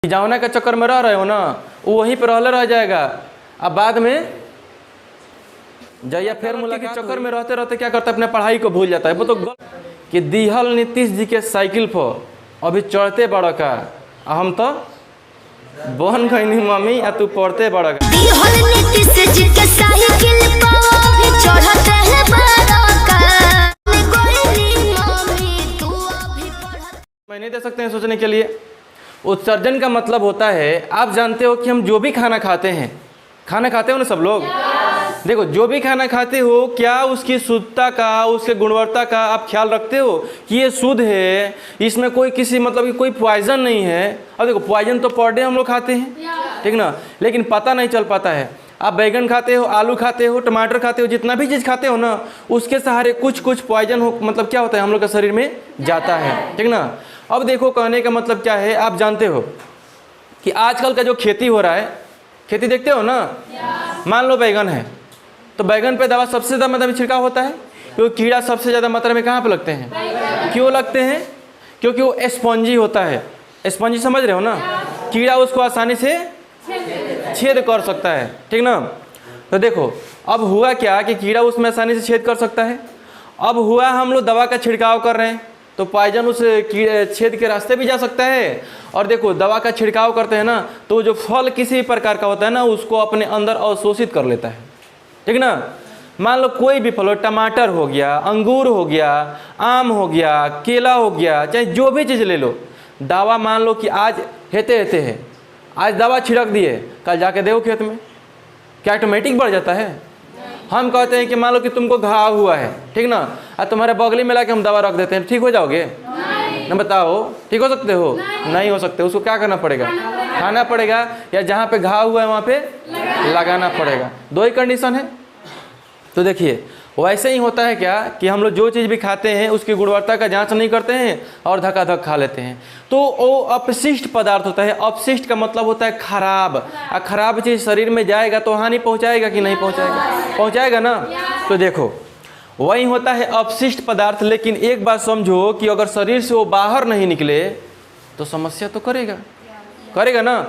जौना के चक्कर में रह रहे हो ना, वो वहीं पर रह जाएगा। अब बाद में जैया फिर मुलाकात के चक्कर में रहते रहते क्या करता है, अपने पढ़ाई को भूल जाता है। वो तो कि दिहल नीतीश जी के साइकिल पर अभी चढ़ते बड़ा का, हम तो बहन गई मम्मी या तू पढ़ते बड़ा का। मैं नहीं दे सकते हैं सोचने के लिए। उत्सर्जन का मतलब होता है, आप जानते हो कि हम जो भी खाना खाते हैं, खाना खाते हो ना सब लोग, देखो जो भी खाना खाते हो, क्या उसकी शुद्धता का, उसके गुणवत्ता का आप ख्याल रखते हो कि ये शुद्ध है, इसमें कोई किसी मतलब कि कोई पॉइजन नहीं है। अब देखो पॉइजन तो पर डे हम लोग खाते हैं, ठीक ना, लेकिन पता नहीं चल पाता है। आप बैगन खाते हो, आलू खाते हो, टमाटर खाते हो, जितना भी चीज़ खाते हो ना, उसके सहारे कुछ कुछ पॉइजन हो, मतलब क्या होता है हम लोग के शरीर में जाता है, ठीक ना। अब देखो कहने का मतलब क्या है, आप जानते हो कि आजकल का जो खेती हो रहा है, खेती देखते हो ना, मान लो बैगन है तो बैगन पे दवा सबसे ज़्यादा मतलब छिड़काव होता है, क्योंकि कीड़ा सबसे ज़्यादा मात्रा में कहाँ पे लगते हैं, क्यों लगते हैं, क्योंकि वो स्पंजी होता है। स्पंजी समझ रहे हो ना, कीड़ा उसको आसानी से छेद कर सकता है, ठीक ना। तो देखो अब हुआ क्या कि कीड़ा उसमें आसानी से छेद कर सकता है। अब हुआ हम लोग दवा का छिड़काव कर रहे हैं तो पॉइजन उस छेद के रास्ते भी जा सकता है। और देखो दवा का छिड़काव करते हैं ना, तो जो फल किसी प्रकार का होता है ना, उसको अपने अंदर अवशोषित कर लेता है, ठीक ना। मान लो कोई भी फल हो, टमाटर हो गया, अंगूर हो गया, आम हो गया, केला हो गया, चाहे जो भी चीज़ ले लो, दवा मान लो कि आज हेते है, आज दवा छिड़क दिए, कल जाके देखो खेत में क्या ऑटोमेटिक बढ़ जाता है। हम कहते हैं कि मान लो कि तुमको घाव हुआ है, ठीक ना, और तुम्हारे बगली में लाके हम दवा रख देते हैं, ठीक हो जाओगे ना, बताओ ठीक हो सकते हो, नहीं हो सकते। उसको क्या करना पड़ेगा, खाना पड़ेगा, या जहाँ पे घाव हुआ है वहाँ पे लगाना पड़ेगा। दो ही कंडीशन है। तो देखिए वैसे ही होता है क्या कि हम लोग जो चीज़ भी खाते हैं उसकी गुणवत्ता का जांच नहीं करते हैं और धक्का-धक खा लेते हैं, तो वो अपशिष्ट पदार्थ होता है। अपशिष्ट का मतलब होता है खराब, और खराब चीज़ शरीर में जाएगा तो हानि पहुंचाएगा कि नहीं पहुंचाएगा, पहुंचाएगा ना। तो देखो वही होता है अपशिष्ट पदार्थ। लेकिन एक बात समझो कि अगर शरीर से वो बाहर नहीं निकले तो समस्या तो करेगा, करेगा ना।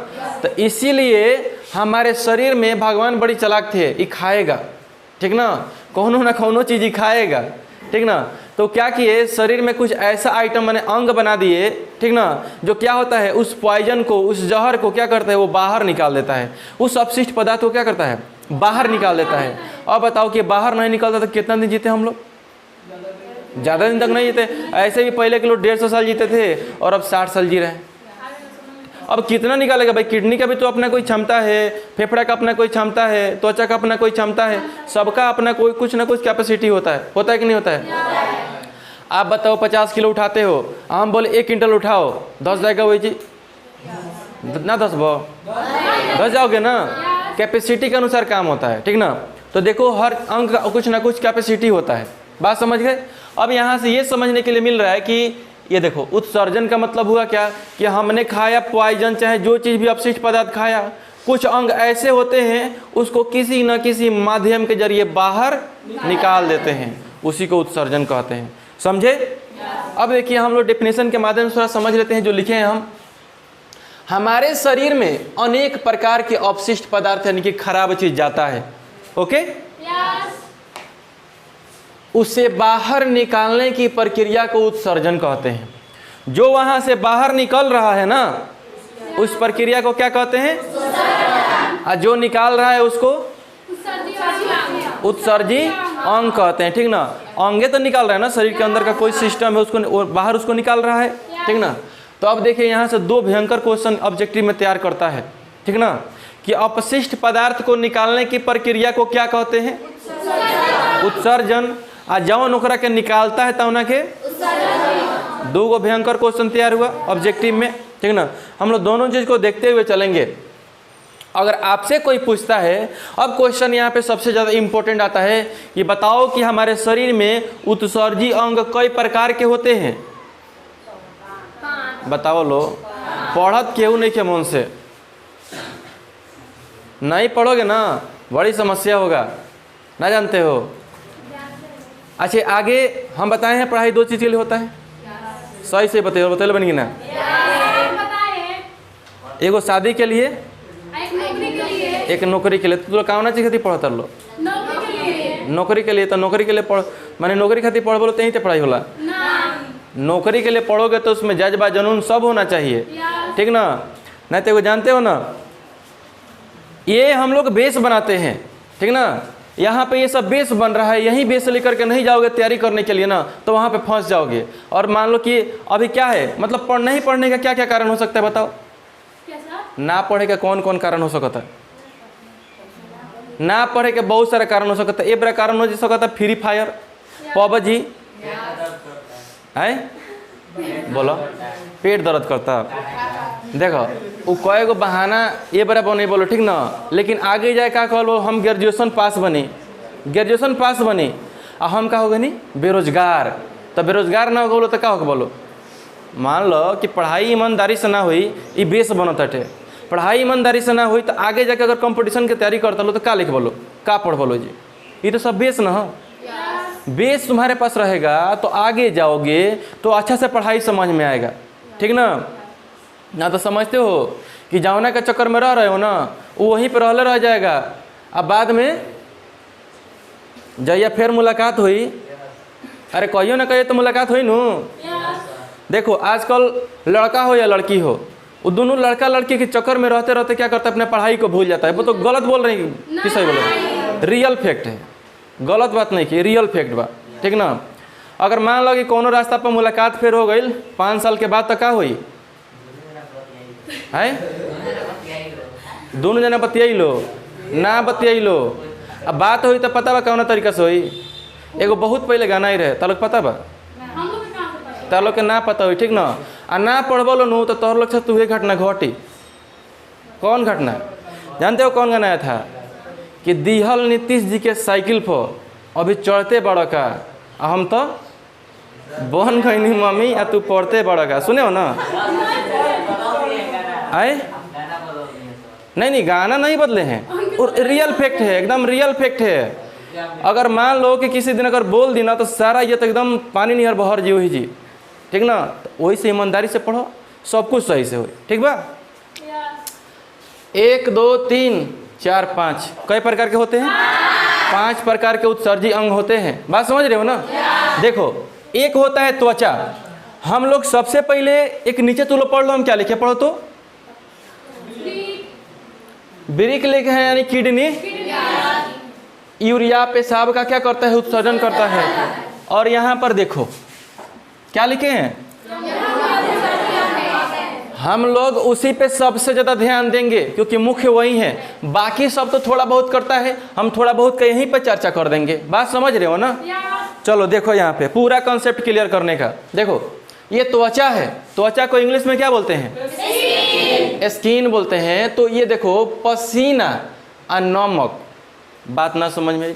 तो इसीलिए हमारे शरीर में भगवान बड़ी चालाक थे, ये खाएगा, ठीक ना, कौनो ना कौनो चीज़ ही खाएगा, ठीक ना। तो क्या किए, शरीर में कुछ ऐसा आइटम मैंने अंग बना दिए, ठीक ना, जो क्या होता है उस पॉइजन को, उस जहर को क्या करता है, वो बाहर निकाल देता है, उस अपशिष्ट पदार्थ को क्या करता है, बाहर निकाल देता है। अब बताओ कि बाहर नहीं निकलता तो कितना दिन जीते हम लोग, ज़्यादा दिन तक नहीं जीते। ऐसे भी पहले के लोग 150 साल जीते थे और अब 60 साल जी रहे हैं। अब कितना निकालेगा भाई, किडनी का भी तो अपना कोई क्षमता है, फेफड़ा का अपना कोई क्षमता है, त्वचा का अपना कोई क्षमता है, सबका अपना कोई कुछ ना कुछ कैपेसिटी होता है कि नहीं होता है। आप बताओ 50 किलो उठाते हो, हम बोले 1 क्विंटल उठाओ, 10 जाएगा वही जी ना, 10 जाओगे ना, कैपेसिटी के अनुसार काम होता है, ठीक ना। तो देखो हर अंग का कुछ ना कुछ कैपेसिटी होता है, बात समझ गए। अब यहाँ से ये समझने के लिए मिल रहा है कि ये देखो उत्सर्जन का मतलब हुआ क्या कि हमने खाया पॉइजन, चाहे जो चीज़ भी अपशिष्ट पदार्थ खाया, कुछ अंग ऐसे होते हैं उसको किसी न किसी माध्यम के जरिए बाहर निकाल देते हैं, उसी को उत्सर्जन कहते हैं, समझे। अब देखिए हम लोग डेफिनेशन के माध्यम से थोड़ा समझ लेते हैं जो लिखे हैं हम। हमारे शरीर में अनेक प्रकार के अपशिष्ट पदार्थ यानी कि खराब चीज जाता है, ओके, उसे बाहर निकालने की प्रक्रिया को उत्सर्जन कहते हैं। जो वहां से बाहर निकल रहा है ना, उस प्रक्रिया को क्या कहते हैं, और जो निकाल रहा है उसको उत्सर्जी अंग कहते हैं, ठीक ना। अंगे तो निकाल रहा है ना, शरीर के अंदर का कोई सिस्टम है उसको बाहर उसको निकाल रहा है, ठीक ना। तो अब देखिए यहाँ से दो भयंकर क्वेश्चन ऑब्जेक्टिव में तैयार करता है, ठीक ना, कि अपशिष्ट पदार्थ को निकालने की प्रक्रिया को क्या कहते हैं, उत्सर्जन, आ जौन ओकरा के निकालता है तौना के दो गो भयंकर क्वेश्चन तैयार हुआ ऑब्जेक्टिव में, ठीक ना। हम लोग दोनों चीज को देखते हुए चलेंगे। अगर आपसे कोई पूछता है, अब क्वेश्चन यहाँ पे सबसे ज़्यादा इम्पोर्टेंट आता है, ये बताओ कि हमारे शरीर में उत्सर्जी अंग कई प्रकार के होते हैं, बताओ लो। पढ़त केहू नहीं के मन से, नहीं पढ़ोगे ना बड़ी समस्या होगा, ना जानते हो। अच्छा आगे हम बताए हैं पढ़ाई 2 चीज़ के लिए होता है, सही से बताइए, बन गई ना। एगो शादी के लिए, एक नौकरी के लिए, एक नौकरी के लिए। तो तू कहाँ चाहिए पढ़ लो नौकरी के लिए, नौकरी के लिए। तो नौकरी के लिए पढ़, माने नौकरी खातिर पढ़ बोलो तो यहीं तो पढ़ाई होला। नौकरी के लिए पढ़ोगे तो उसमें जज्बा जुनून सब होना चाहिए, ठीक ना। नहीं तो वो जानते हो ना, ये हम लोग बेस बनाते हैं, ठीक ना। यहाँ पे ये सब बेस बन रहा है, यहीं बेस लेकर के नहीं जाओगे तैयारी करने के लिए ना, तो वहाँ पे फंस जाओगे। और मान लो कि अभी क्या है, मतलब नहीं पढ़ने का क्या क्या कारण हो सकता है बताओ। ना पढ़े का कौन कौन कारण हो सकता है? ना पढ़े के बहुत सारे कारण हो सकता है। एक बड़ा कारण हो सकता है फ्री फायर, पबजी है, बोलो पेट दर्द करता। देखो वो कई गो बहाना ये बड़ा नहीं बोलो, ठीक ना। लेकिन आगे जाए क्या कहलो, हम ग्रेजुएशन पास बने, ग्रेजुएशन पास बने और हम क्या हो गए नहीं बेरोजगार। तो बेरोजगार ना हो बोलो तो क्या होगा बोलो। मान लो कि पढ़ाई ईमानदारी से ना हुई, ये बेस बनता है। पढ़ाई ईमानदारी से ना हुई तो आगे जाके अगर कंपटीशन की तैयारी करता लो तो क्या लिख बोलो, क्या पढ़ बोलो जी। ये तो सब बेस ना हो। बेस तुम्हारे पास रहेगा तो आगे जाओगे तो अच्छा से पढ़ाई समझ में आएगा, ठीक ना। ना तो समझते हो कि जावना के चक्कर में रह रहे हो ना, वो वहीं पर रहले रह जाएगा। अब बाद में जैया फिर मुलाकात हुई, अरे कहियो ना कहियो तो मुलाकात हुई नू। देखो आजकल लड़का हो या लड़की हो, वो दोनों लड़का लड़की के चक्कर में रहते रहते क्या करता है, अपने पढ़ाई को भूल जाता है। वो तो गलत बोल रही कि सही बोल रही, रियल फैक्ट है, गलत बात नहीं की, रियल फैक्ट बा, ठीक ना। अगर मान लो कि कोनो रास्ता पर मुलाकात फिर हो गई 5 साल के बाद तो क्या हुई है, दोनों जना बतियाई लो ना बतियाई लो। अब बात हुई तो पता बा कौन तरीका से हुई। एगो बहुत पहले गाना ही रहे, तालोग पता बा, तालोग के ना पता हुई, ठीक ना। आ ना पढ़बो लो नू तो तोहर लोग से तुहे घटना घटी। कौन घटना जानते हो, कौन गाना आया था कि दिहल नीतीश जी के साइकिल पर अभी चढ़ते बड़ा का, हम तो बन गई नहीं मम्मी आ तू पढ़ते बड़ा का। सुने हो ना आए, नहीं गाना नहीं बदले हैं, और रियल फैक्ट है, एकदम रियल फैक्ट है। अगर मान लो कि किसी दिन अगर बोल दी ना तो सारा ये तो एकदम पानी निहर बहर जी वही जी, ठीक ना। तो वही से ईमानदारी से पढ़ो, सब कुछ सही से हो, ठीक बा। 1 2 3 4 5 कई प्रकार के होते हैं, 5 प्रकार के उत्सर्जी अंग होते हैं। बात समझ रहे हो ना। देखो एक होता है त्वचा। हम लोग सबसे पहले एक नीचे तुम लोग पढ़ लो, हम क्या लिखे पढ़ो तो ब्रिक लिखे हैं, यानी किडनी। यूरिया पेशाब का क्या करता है, उत्सर्जन करता है। और यहाँ पर देखो क्या लिखे हैं, हम लोग उसी पे सबसे ज़्यादा ध्यान देंगे क्योंकि मुख्य वही है। बाकी सब तो थोड़ा बहुत करता है, हम थोड़ा बहुत का यहीं पे चर्चा कर देंगे। बात समझ रहे हो ना। चलो देखो यहाँ पे पूरा कॉन्सेप्ट क्लियर करने का। देखो ये त्वचा है, त्वचा को इंग्लिश में क्या बोलते हैं, स्किन बोलते हैं। तो ये देखो पसीना और नमक, बात ना समझ में,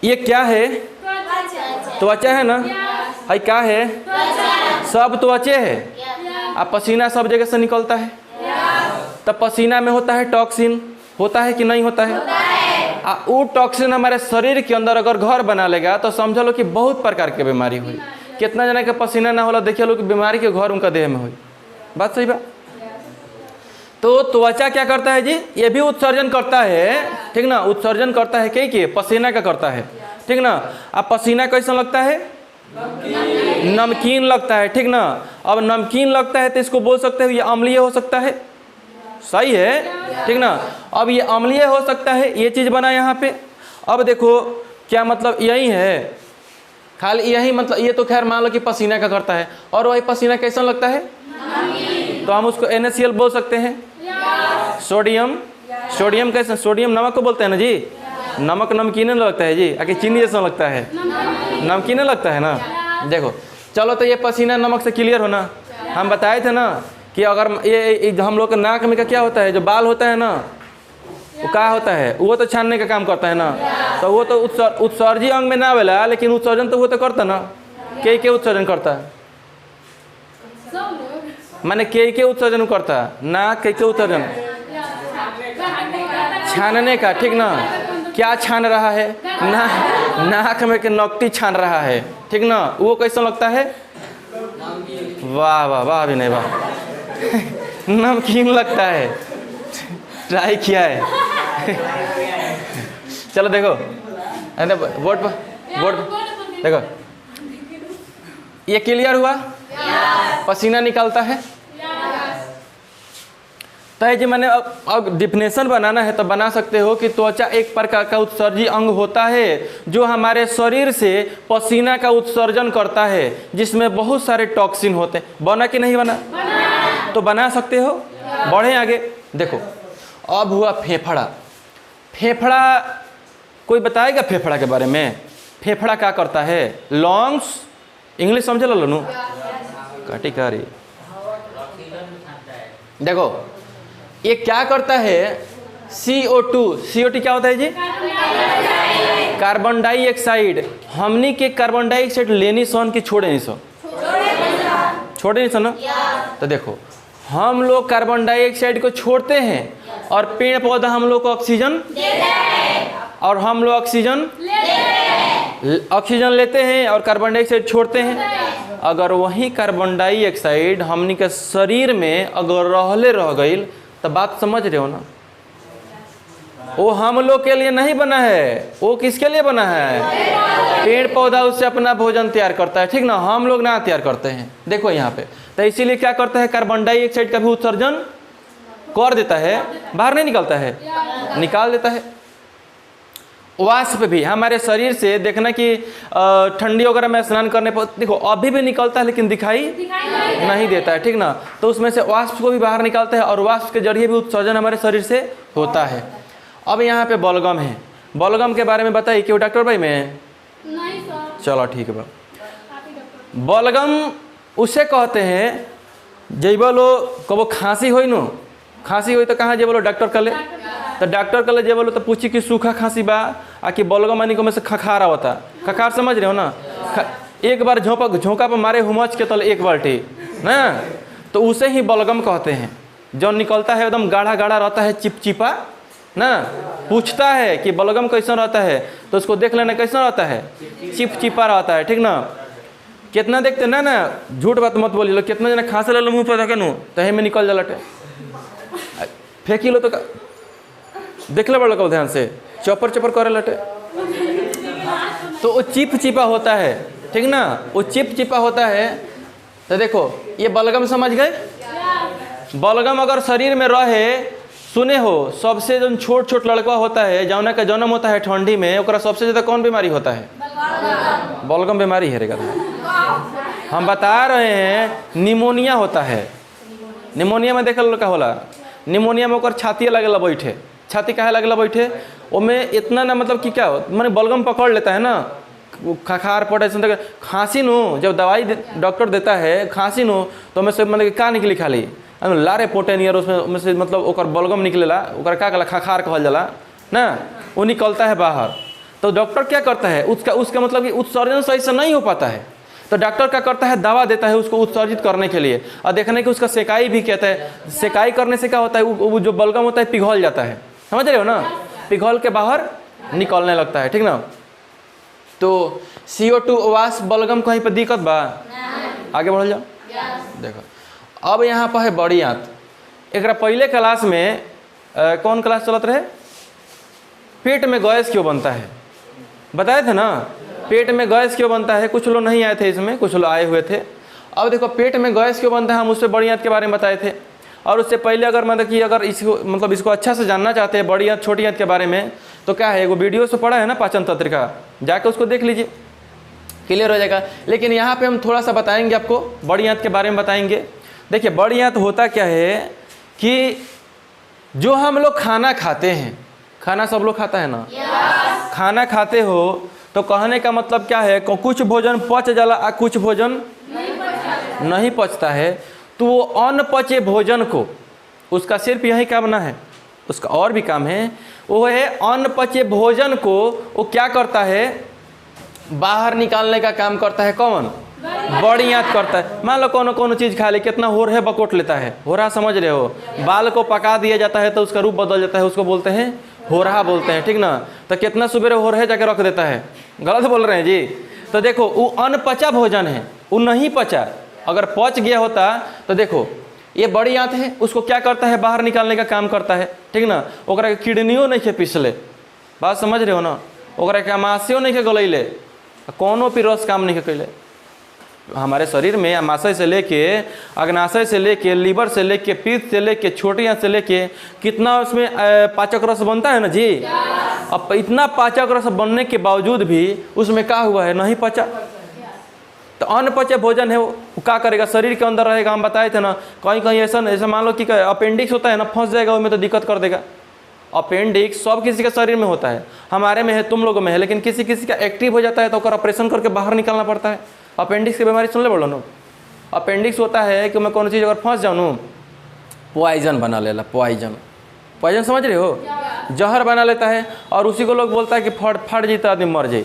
ये क्या है, त्वचा है ना। है क्या है, सब त्वचे है। अब पसीना सब जगह से निकलता है, तब पसीना में होता है टॉक्सिन, होता है कि नहीं होता है। वो टॉक्सिन हमारे शरीर के अंदर अगर घर बना लेगा तो समझ लो कि बहुत प्रकार के बीमारी हुई। कितना जना के पसीना ना होला देखिए लो कि बीमारी के घर उनका देह में हुई। बात सही बात। तो त्वचा क्या करता है जी, ये भी उत्सर्जन करता है, ठीक ना। उत्सर्जन करता है कई के, पसीना का करता है, ठीक ना। अब पसीना कैसा लगता है, नमकीन लगता है, ठीक ना। अब नमकीन लगता है तो इसको बोल सकते हो ये अम्लीय हो सकता है, सही है, ठीक ना। अब ये अम्लीय हो सकता है, ये चीज़ बना यहाँ पे। अब देखो क्या मतलब यही है, खाली यही मतलब, ये तो खैर मान लो कि पसीना का करता है। और वही पसीना कैसा लगता है, तो हम उसको NaCl बोल सकते हैं। सोडियम, सोडियम कैसे, सोडियम नमक को बोलते हैं ना जी। नमक नमकीन लगता है जी, आके चीनी जैसा लगता है, नमकीन लगता है ना। देखो चलो तो ये पसीना नमक से क्लियर होना। हम बताए थे ना कि अगर ये हम लोग के नाक में का क्या होता है, जो बाल होता है ना, वो क्या होता है, वो तो छानने का काम करता है ना। तो वो तो उत्सर्जी अंग में ना वेला, लेकिन उत्सर्जन तो वो तो करता ना। के उत्सर्जन करता है, माने के उत्सर्जन करता है ना, के उत्सर्जन छानने का, ठीक ना। क्या छान रहा है ना, नाक में के नकटी छान रहा है, ठीक ना। वो कैसा लगता है, वाह वाह वाह भी नहीं वाह नमकीन लगता है, ट्राई किया है। चलो देखो, बोर्ड पर देखो, ये क्लियर हुआ? पसीना निकलता है। तो है जी, मैंने अब डिफिनेशन बनाना है तो बना सकते हो कि त्वचा एक प्रकार का उत्सर्जी अंग होता है जो हमारे शरीर से पसीना का उत्सर्जन करता है, जिसमें बहुत सारे टॉक्सिन होते हैं। बना कि नहीं बना? तो बना सकते हो। बढ़े आगे, देखो अब हुआ फेफड़ा। फेफड़ा कोई बताएगा फेफड़ा के बारे में? फेफड़ा क्या करता है? लॉन्ग्स, इंग्लिश समझ लो नु काटी कारी। देखो ये क्या करता है? CO2, CO2 क्या होता है जी? Carbon dioxide. हमनी के कार्बन डाइऑक्साइड लेनी सोन की छोड़े नहीं सो? छोड़े नहीं सो ना। तो देखो हम लोग कार्बन डाइऑक्साइड को छोड़ते हैं और पेड़ पौधा हम लोग को ऑक्सीजन देते हैं, और हम लोग ऑक्सीजन लेते हैं और कार्बन डाइऑक्साइड छोड़ते हैं। अगर वही कार्बन डाइऑक्साइड हमनी के शरीर में अगर रहले रह गई तो बात समझ रहे हो ना? वो हम लोग के लिए नहीं बना है, वो किसके लिए बना है? पेड़ पौधा उससे अपना भोजन तैयार करता है, ठीक ना? हम लोग ना तैयार करते हैं। देखो यहाँ पे तो इसीलिए क्या करता है? कार्बन डाइऑक्साइड का भी उत्सर्जन कर देता है, बाहर नहीं निकलता है, निकाल देता है। वाष्प भी हमारे शरीर से देखना कि ठंडी वगैरह में स्नान करने पर देखो अभी भी निकलता है लेकिन दिखाई नहीं देता है, ठीक ना? तो उसमें से वाष्प को भी बाहर निकालता है और वाष्प के जरिए भी उत्सर्जन हमारे शरीर से होता है। अब यहाँ पे बलगम है। बलगम के बारे में बताइए क्यों डॉक्टर भाई? में नहीं सर। चलो ठीक है। बलगम उसे कहते हैं जब बोलो कबो खांसी हो नो, खांसी हुई तो कहाँ जे बोलो डॉक्टर कले, तो डॉक्टर कले जे बोलो तो पूछी कि सूखा खांसी बा आ कि बलगम आनी को में से खखार आवता। खखार समझ रहे हो ना? एक बार झोंका पर मारे हुमच के तल एक बाल्टी ना, तो उसे ही बलगम कहते हैं। जो निकलता है एकदम गाढ़ा गाढ़ा रहता है, चिपचिपा ना। पूछता है कि बलगम कैसा रहता है तो उसको देख लेना कैसा रहता है? चिपचिपा रहता है, ठीक ना? कितना देखते ना ना, झूठ बात मत बोली लो। कितना जना खांसे ले लो मुँह पर रखे तहे में निकल जा, फेंकी लो तो देख ले बड़ा ध्यान से, चौपर चौपर करे लटे तो वो चिपचिपा होता है, ठीक ना? वो चिपचिपा होता है। तो देखो ये बलगम समझ गए? बलगम अगर शरीर में रहे, सुने हो सबसे जो छोट छोट लड़का होता है जौना का जन्म होता है ठंडी में, ओकरा सबसे ज़्यादा कौन बीमारी होता है? बलगम बीमारी है रे। हम बता रहे हैं निमोनिया होता है। निमोनिया में देखल का होला? निमोनिया में ओकर छाती लगेला बैठे। छाती काहे लगेला बैठे? ओमें इतना ना मतलब कि क्या माने बलगम पकड़ लेता है ना, खखार पड़े खांसी नो। जब दवाई डॉक्टर देता है खांसी नो तो हमें से मतलब का निकली खाली लारे पोटे नियर, उसमें से मतलब ओकर बलगम निकलेला, ओकर का कहला खखार कहल जाला ना, वो निकलता है बाहर। तो डॉक्टर क्या करता है? उसका मतलब कि उत्सर्जन सही से नहीं हो पाता है, तो डॉक्टर क्या करता है? दवा देता है उसको उत्सर्जित करने के लिए, और देखने की उसका सेकाई भी कहता है। सेकाई करने से क्या होता है? वो जो बलगम होता है पिघल जाता है, समझ रहे हो ना? पिघल के बाहर निकलने लगता है, ठीक ना? तो CO2 वाष्प बलगम कहीं पर दिक्कत बा? आगे बढ़ जाओ। देखो अब यहाँ पर है बड़ी आंत। एक पहले क्लास में कौन क्लास चलत रहे? पेट में गैस क्यों बनता है बताए थे ना? पेट में गैस क्यों बनता है? कुछ लोग नहीं आए थे इसमें, कुछ लोग आए हुए थे। अब देखो पेट में गैस क्यों बनता है, हम उससे बड़ी आंत के बारे में बताए थे। और उससे पहले अगर मतलब कि अगर इसको अच्छा से जानना चाहते हैं बड़ी आंत छोटी आंत के बारे में, तो क्या है, वो वीडियो से पढ़ा है ना पाचन तंत्र का, जाके उसको देख लीजिए, क्लियर हो जाएगा। लेकिन यहाँ पे हम थोड़ा सा बताएंगे आपको, बड़ी आंत के बारे में बताएंगे। देखिए बड़ी आंत होता क्या है कि जो हम लोग खाना खाते हैं, खाना सब लोग खाता है ना? खाना खाते हो तो कहने का मतलब क्या है? कुछ भोजन पच जाला और कुछ भोजन नहीं पचता है। तो वो अनपचे भोजन को, उसका सिर्फ यही काम ना है, उसका और भी काम है। वो है अनपचे भोजन को वो क्या करता है? बाहर निकालने का काम करता है। कौन? बड़ी आंत करता है। मान लो कोनो चीज़ खा ले, कितना होरहे बकोट लेता है। होरहा समझ रहे हो? बाल को पका दिया जाता है तो उसका रूप बदल जाता है, उसको बोलते हैं होरहा बोलते हैं, ठीक ना? तो कितना सुबह होरहे जाके रख देता है, गलत बोल रहे हैं जी। तो देखो वो अनपचा भोजन है, वो नहीं पचा। अगर पच गया होता तो देखो ये बड़ी आंत है, उसको क्या करता है, बाहर निकालने का काम करता है, ठीक ना। ओकरा के किडनियों नहीं के पिसले, बात समझ रहे हो ना। ओकरा के अमाशयों नहीं के गलैले, कोनो भी रस काम नहीं के कैले। हमारे शरीर में अमाशय से लेके, अग्नाशय से लेके, लीवर से लेके, पित्त से लेके, छोटी आंत से लेके कितना उसमें पाचक रस बनता है ना जी। अब इतना पाचक रस बनने के बावजूद भी उसमें क्या हुआ है, नहीं पचा। तो अनपचे भोजन है वो क्या करेगा, शरीर के अंदर रहेगा। हम बताए थे ना, कहीं कहीं ऐसा मान लो कि अपेंडिक्स होता है ना, फंस जाएगा उसमें तो दिक्कत कर देगा। अपेंडिक्स सब किसी के शरीर में होता है, हमारे में है, तुम लोगों में है, लेकिन किसी किसी का एक्टिव हो जाता है तो उसका ऑपरेशन करके बाहर निकालना पड़ता है। अपेंडिक्स की बीमारी सुन ले बोलो ना। अपेंडिक्स होता है कि मैं कौन चीज़ अगर फंस जाऊँ ना, पॉइजन बना लेला, पॉइजन समझ रहे हो, जहर बना लेता है। और उसी को लोग बोलता है कि फट जीता आदमी मर जाए,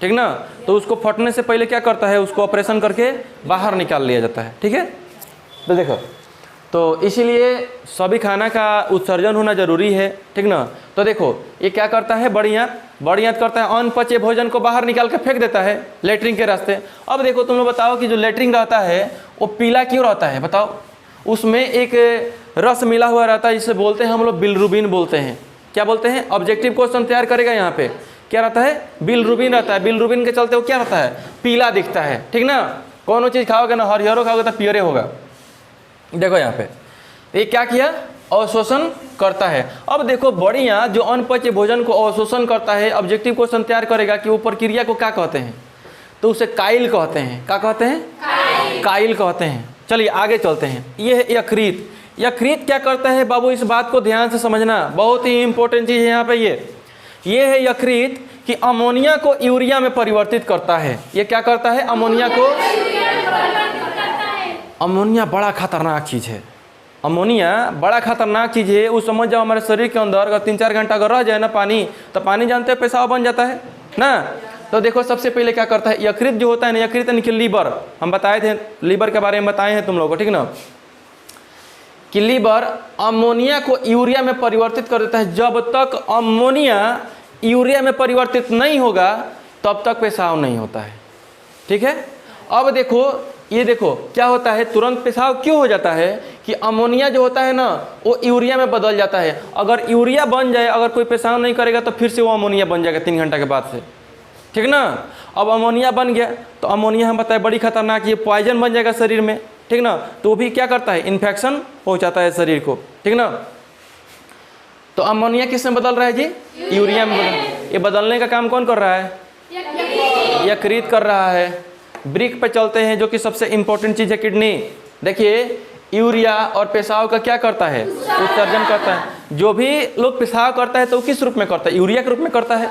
ठीक ना। तो उसको फटने से पहले क्या करता है, उसको ऑपरेशन करके बाहर निकाल लिया जाता है, ठीक है। तो देखो, तो इसीलिए सभी खाना का उत्सर्जन होना जरूरी है, ठीक ना। तो देखो ये क्या करता है, बड़ी आंत करता है, अनपचे भोजन को बाहर निकाल के फेंक देता है लेटरिन के रास्ते। अब देखो तुम लोग बताओ कि जो लेटरिन रहता है वो पीला क्यों रहता है, बताओ। उसमें एक रस मिला हुआ रहता है, जिसे बोलते हैं हम लोग बिलरुबिन बोलते हैं। क्या बोलते हैं, ऑब्जेक्टिव क्वेश्चन तैयार करेगा यहाँ पे। क्या रहता है, बिलरुबिन रहता है। बिलरुबिन के चलते वो क्या रहता है, पीला दिखता है, ठीक ना। कोनो चीज़ खाओगे ना, हरिहरो खाओगे तो पियरे होगा। देखो यहाँ पे ये क्या किया, अवशोषण करता है। अब देखो बढ़िया, जो अनपचे भोजन को अवशोषण करता है, ऑब्जेक्टिव क्वेश्चन तैयार करेगा कि वो प्रक्रिया को क्या कहते हैं, तो उसे काइल कहते हैं। क्या कहते हैं, काइल कहते हैं। चलिए आगे चलते हैं। ये है यकृत। यकृत क्या करता है बाबू, इस बात को ध्यान से समझना, बहुत ही इंपॉर्टेंट चीज़ है यहाँ पे। ये है यकृत कि अमोनिया को यूरिया में परिवर्तित करता है। ये क्या करता है, अमोनिया को, अमोनिया बड़ा खतरनाक चीज़ है। अमोनिया बड़ा खतरनाक चीज़ है। उस समझ जाओ हमारे शरीर के अंदर अगर 3-4 घंटा अगर रह जाए ना पानी, तो पानी जानते हैं पेशाब बन जाता है ना। तो देखो सबसे पहले क्या करता है, यकृत जो होता है ना, यकृत यानी कि लीवर, हम बताए थे, लीवर के बारे में बताए हैं तुम लोगों को, ठीक ना, कि लीवर अमोनिया को यूरिया में परिवर्तित कर देता है। जब तक अमोनिया यूरिया में परिवर्तित नहीं होगा तब तक पेशाब नहीं होता है, ठीक है। अब देखो ये देखो क्या होता है, तुरंत पेशाब क्यों हो जाता है कि अमोनिया जो होता है ना वो यूरिया में बदल जाता है। अगर यूरिया बन जाए, अगर कोई पेशाब नहीं करेगा तो फिर से वो अमोनिया बन जाएगा 3 घंटा के बाद से, ठीक ना। अब अमोनिया बन गया तो अमोनिया हम बताए बड़ी खतरनाक, ये पॉइजन बन जाएगा शरीर में, ठीक ना। तो वो भी क्या करता है, इन्फेक्शन पहुंचाता है शरीर को, ठीक ना। तो अमोनिया किस में बदल रहा है जी, यूरिया में बदल। ये बदलने का काम कौन कर रहा है, यकृत कर रहा है। ब्रिक पे चलते हैं, जो कि सबसे इंपॉर्टेंट चीज़ है, किडनी। देखिए यूरिया और पेशाब का क्या करता है, उत्सर्जन करता है। जो भी लोग पेशाब करता है तो किस रूप में करता है, यूरिया के रूप में करता है।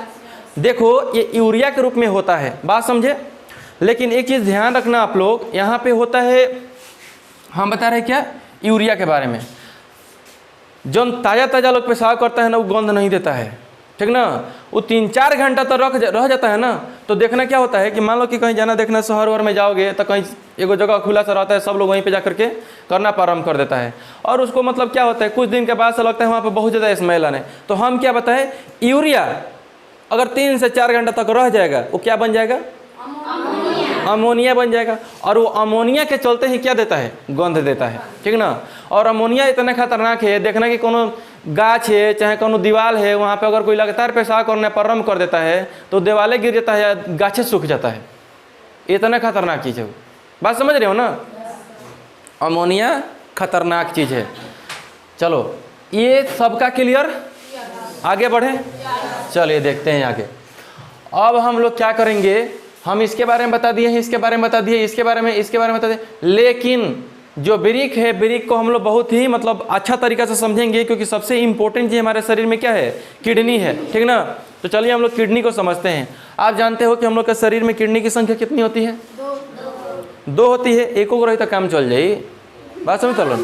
देखो ये यूरिया के रूप में होता है, बात समझे। लेकिन एक चीज़ ध्यान रखना आप लोग, यहाँ पे होता है, हम बता रहे क्या, यूरिया के बारे में। जो ताज़ा लोग पेशाब करता है ना, वो गंध नहीं देता है, ठीक ना। वो 3-4 घंटा तो रह जाता है ना। तो देखना क्या होता है कि मान लो कि कहीं जाना देखना, शहर वहर में जाओगे तो कहीं एगो जगह खुला सा रहता है, सब लोग वहीं पे जा करके करना प्रारंभ कर देता है। और उसको मतलब क्या होता है, कुछ दिन के बाद से लगता है वहाँ पे बहुत ज़्यादा स्मेल आने। तो हम क्या बताएं, यूरिया अगर 3 से 4 घंटा तक रह जाएगा, वो क्या बन जाएगा, अमोनिया बन जाएगा। और वो अमोनिया के चलते ही क्या देता है, गंध देता है, ठीक ना। और अमोनिया इतना खतरनाक है, देखना कि कोनो गाछ है चाहे कोनो दीवार है, वहाँ पे अगर कोई लगातार पेशाब करने प्रारंभ कर देता है तो दीवारें गिर जाता है या गाछे सूख जाता है। इतना खतरनाक चीज़ है, बात समझ रहे हो ना। अमोनिया खतरनाक चीज़ है। चलो ये सबका क्लियर, आगे बढ़े, चलिए देखते हैं आगे। अब हम लोग क्या करेंगे, हम इसके बारे में बता दिए हैं, इसके बारे में बता दिए, इसके बारे में बता दिए। लेकिन जो ब्रिक है, ब्रिक को हम लोग बहुत ही मतलब अच्छा तरीका से समझेंगे, क्योंकि सबसे इंपॉर्टेंट चीज़ हमारे शरीर में क्या है, किडनी है, ठीक ना। तो चलिए हम लोग किडनी को समझते हैं। आप जानते हो कि हम लोग के शरीर में किडनी की संख्या कितनी होती है, 2 होती है। एक को रही तो काम चल जाए, बात समझ चलो।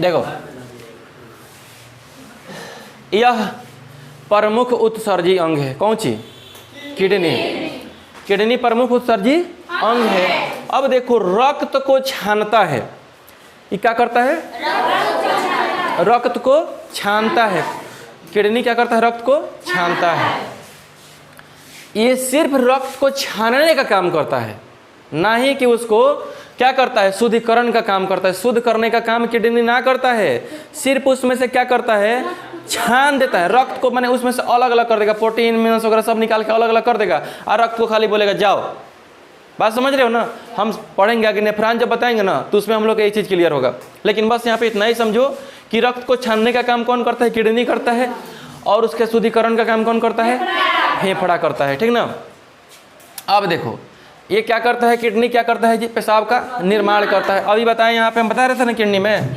देखो यह प्रमुख उत्सर्जी अंग है, कौन सी, किडनी। किडनी प्रमुख उत्सर्जी अंग है। अब देखो रक्त को छानता है, ये क्या करता है, रक्त को छानता है। किडनी क्या करता है, रक्त को छानता है। ये सिर्फ रक्त को छानने का काम करता है, ना ही कि उसको क्या करता है? शुद्धिकरण का काम करता है। शुद्ध करने का काम किडनी ना करता है, सिर्फ उसमें से क्या करता है? छान देता है रक्त को, माने उसमें से अलग अलग कर देगा, प्रोटीन मिनरल्स वगैरह सब निकाल के अलग अलग कर देगा, और रक्त को खाली बोलेगा जाओ। बात समझ रहे हो ना? हम पढ़ेंगे आगे नेफ्रॉन जब बताएंगे ना, तो उसमें हम लोग का एक चीज़ क्लियर होगा। लेकिन बस यहाँ पे इतना ही समझो कि रक्त को छानने का काम कौन करता है? किडनी करता है। और उसके शुद्धिकरण का काम कौन करता है? फेफड़ा करता है, ठीक ना। अब देखो ये क्या करता है? किडनी क्या करता है जी? पेशाब का निर्माण करता है। अभी बताएं, यहाँ पे हम बता रहे थे ना किडनी में,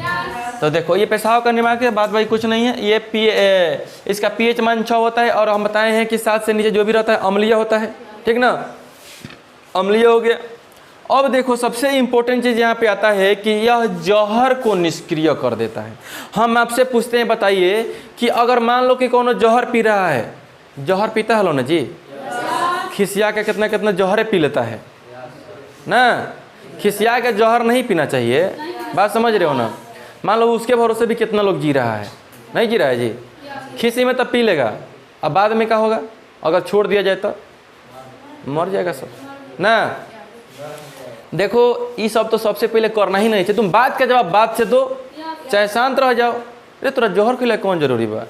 तो देखो ये पेशाब का निर्माण के बात भाई कुछ नहीं है। ये इसका pH मान 6 होता है, और हम बताए हैं कि 7 से नीचे जो भी रहता है अम्लीय होता है, ठीक ना, अम्लीय हो गया। अब देखो सबसे इंपॉर्टेंट चीज़ यहाँ पे आता है कि यह जहर को निष्क्रिय कर देता है। हम आपसे पूछते हैं, बताइए कि अगर मान लो कि कौन जहर पी रहा है, जहर पीता है लो ना जी, खिसिया के कितना कितना जहर पी लेता है ना। खिसिया के जहर नहीं पीना चाहिए, बात समझ रहे हो ना। मान लो उसके भरोसे भी कितना लोग जी रहा है, नहीं जी रहा है जी। खिसी में तब पी लेगा, अब बाद में क्या होगा? अगर छोड़ दिया जाए तो मर जाएगा सब ना। देखो ये सब तो सबसे पहले करना ही नहीं चाहिए। तुम बात का जवाब बात से दो, चाहे शांत रह जाओ। अरे तोरा जहर के लिए कौन जरूरी बा?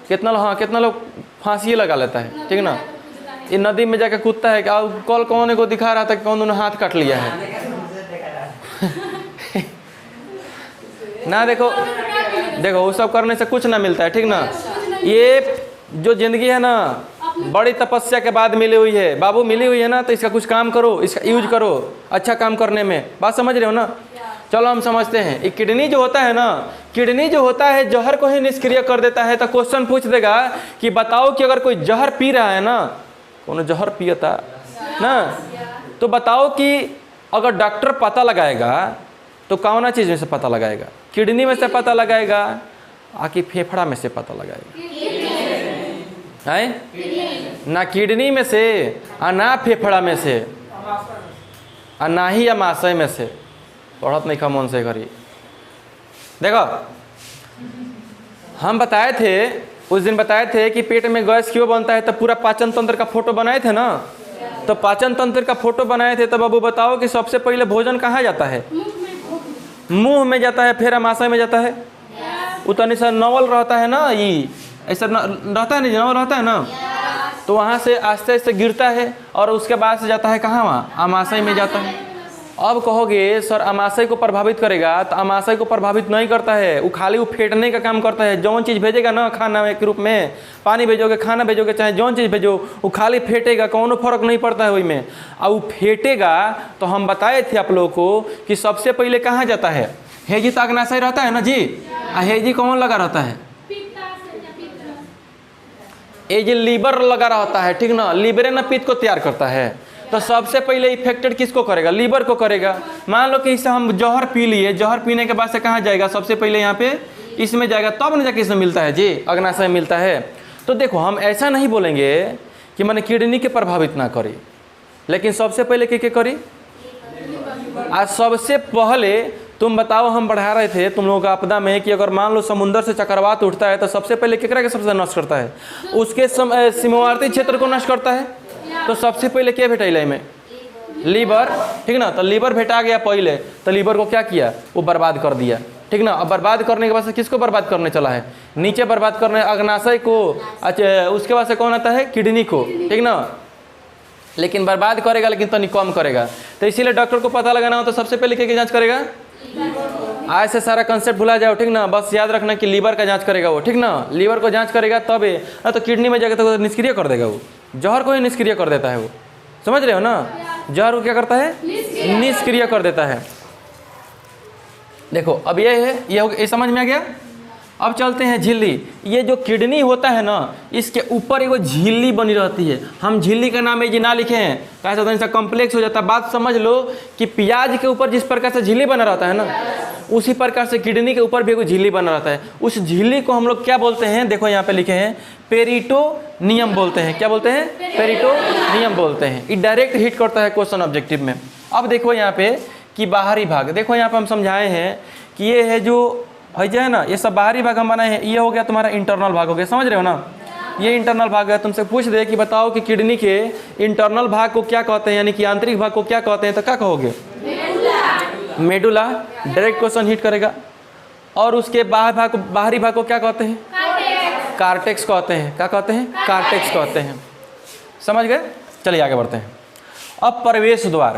कितना लोग फांसी लगा लेता है, ठीक ना। ये नदी में जाके कूदता है, कल कौन को दिखा रहा था कि कौन दोनों हाथ काट लिया है ना। देखो वो सब करने से कुछ ना मिलता है, ठीक ना। ये जो जिंदगी है ना, बड़ी तपस्या के बाद मिली हुई है बाबू, मिली हुई है ना, तो इसका कुछ काम करो, इसका यूज करो अच्छा काम करने में। बात समझ रहे हो ना? चलो हम समझते हैं। एक किडनी जो होता है ना, किडनी जो होता है जहर को ही निष्क्रिय कर देता है। तो क्वेश्चन पूछ देगा कि बताओ कि अगर कोई जहर पी रहा है ना, कौन जहर पियता ना, तो बताओ कि अगर डॉक्टर पता लगाएगा तो कौन चीज़ में से पता लगाएगा? किडनी में से पता लगाएगा, आकि फेफड़ा में से पता लगाएगा? है ना किडनी में से, और ना फेफड़ा में से, और ना ही अमाशय में से। पढ़त नहीं खा मन से करी। देखो हम बताए थे उस दिन, बताए थे कि पेट में गैस क्यों बनता है, तब पूरा पाचन तंत्र का फोटो बनाए थे ना। तो पाचन तंत्र का फोटो बनाए थे, तब अब बताओ कि सबसे पहले भोजन कहाँ जाता है? मुंह में जाता है, फिर अमाशय में जाता है। उतनी सा नॉवल रहता है ना, ये ऐसा रहता है नहीं, नॉवल रहता है ना, तो वहाँ से आस्ते आस्ते गिरता है, और उसके बाद से जाता है कहाँ? वहाँ अमाशय में जाता है। अब कहोगे सर अमाशय को प्रभावित करेगा, तो अमाशय को प्रभावित नहीं करता है, वो खाली वो फेंटने का काम करता है। जौन चीज़ भेजेगा ना खाना के रूप में, पानी भेजोगे, खाना भेजोगे, चाहे जौन चीज़ भेजो, वो खाली फेंटेगा, कोनो फर्क नहीं पड़ता है में। और वो फेंटेगा तो हम बताए थे आप लोगों को कि सबसे पहले कहाँ जाता है? हेजी तो अग्नाशय रहता है ना जी, हेजी कौन लगा रहता है? ये जी लीवर लगा रहता है, ठीक ना। लीवर ना पित्त को तैयार करता है, तो सबसे पहले इफेक्टेड किसको करेगा? लीवर को करेगा। मान लो कि इससे हम जहर पी लिए, जहर पीने के बाद से कहाँ जाएगा? सबसे पहले यहाँ पे इसमें जाएगा, तब न जाके इसमें मिलता है जी, अग्नाशय में मिलता है। तो देखो हम ऐसा नहीं बोलेंगे कि मैंने किडनी के प्रभावित ना करी, लेकिन सबसे पहले क्या करी? आज सबसे पहले तुम बताओ, हम बढ़ा रहे थे तुम लोगों का आपदा में कि अगर मान लो समुद्र से चक्रवात उठता है, तो सबसे पहले केकरा के सबसे नष्ट करता है? उसके सीमावर्ती क्षेत्र को नष्ट करता है। तो सबसे पहले क्या भेटा में? लीवर, ठीक ना। तो लीवर भेटा गया पहले, तो लीवर को क्या किया? वो बर्बाद कर दिया, ठीक ना। अब बर्बाद करने के बाद से किसको बर्बाद करने चला है? नीचे बर्बाद करने अग्नाशय को। अच्छा, उसके बाद से कौन आता है? किडनी को, ठीक ना। लेकिन बर्बाद करेगा, लेकिन तनी कम करेगा। तो इसीलिए डॉक्टर को पता लगाना हो तो सबसे पहले क्या जांच करेगा? आज से सारा कंसेप्ट भुला जाओ, ठीक ना। बस याद रखना कि लीवर का जांच करेगा वो, ठीक ना। लीवर को जांच करेगा तब तो किडनी में जाकर तो निष्क्रिय कर देगा, वो जहर को ही निष्क्रिय कर देता है वो। समझ रहे हो ना? जहर को क्या करता है? निष्क्रिय कर देता है। देखो अब ये है, ये समझ में आ गया। अब चलते हैं झिल्ली। ये जो किडनी होता है ना, इसके ऊपर एक झिल्ली बनी रहती है। हम झिल्ली का नाम ये ना लिखे हैं, कैसा तो कॉम्प्लेक्स हो जाता है। बात समझ लो कि प्याज के ऊपर जिस प्रकार से झिल्ली बना रहता है ना, उसी प्रकार से किडनी के ऊपर भी एक झिल्ली बना रहता है। उस झिल्ली को हम लोग क्या बोलते हैं? देखो यहाँ पे लिखे हैं, पेरिटोनियम बोलते हैं। क्या बोलते हैं? पेरिटोनियम बोलते हैं। ये डायरेक्ट हिट करता है क्वेश्चन ऑब्जेक्टिव में। अब देखो यहाँ पे कि बाहरी भाग, देखो यहाँ पे हम समझाए हैं कि ये है जो है ना, ये सब बाहरी भाग हम बनाए हैं। ये हो गया तुम्हारा इंटरनल भाग हो गया, समझ रहे हो ना। ये इंटरनल भाग है। तुमसे पूछ दे कि बताओ कि किडनी के इंटरनल भाग को क्या कहते हैं, यानी कि आंतरिक भाग को क्या कहते हैं, तो क्या कहोगे? मेडुला। डायरेक्ट क्वेश्चन हिट करेगा। और उसके बाहरी भाग को क्या कहते हैं? कार्टेक्स कहते हैं। क्या कहते हैं? कार्टेक्स कहते हैं। समझ गए? चलिए आगे बढ़ते हैं। अब प्रवेश द्वार,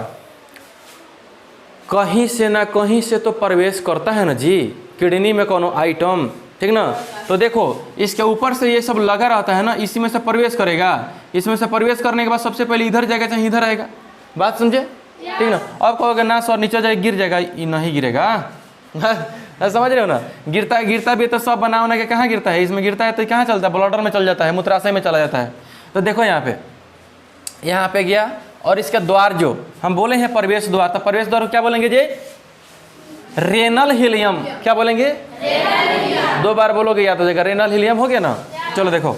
कहीं से ना कहीं से तो प्रवेश करता है ना जी किडनी में कोनो आइटम, ठीक ना। तो देखो इसके ऊपर से ये सब लगा रहता है ना, इसी में से प्रवेश करेगा। इसमें से प्रवेश करने के बाद सबसे पहले इधर जाएगा चाहे इधर आएगा। बात समझे? ठीक ना। अब कहोगे ना सर नीचे जाए गिर जाएगा, ये नहीं गिरेगा। समझ रहे हो ना? गिरता भी तो सब बना होने के कहाँ गिरता है, इसमें गिरता है तो कहाँ चलता है? ब्लडर में चल जाता है, मूत्राशय में चला जाता है। तो देखो यहाँ पे गया, और इसका द्वार जो हम बोले हैं प्रवेश द्वार, तो प्रवेश द्वार को क्या बोलेंगे जी? Renal helium. क्या बोलेंगे? 2 बार बोलोगे याद हो जाएगा। रेनल हीलियम हो गया ना। चलो देखो,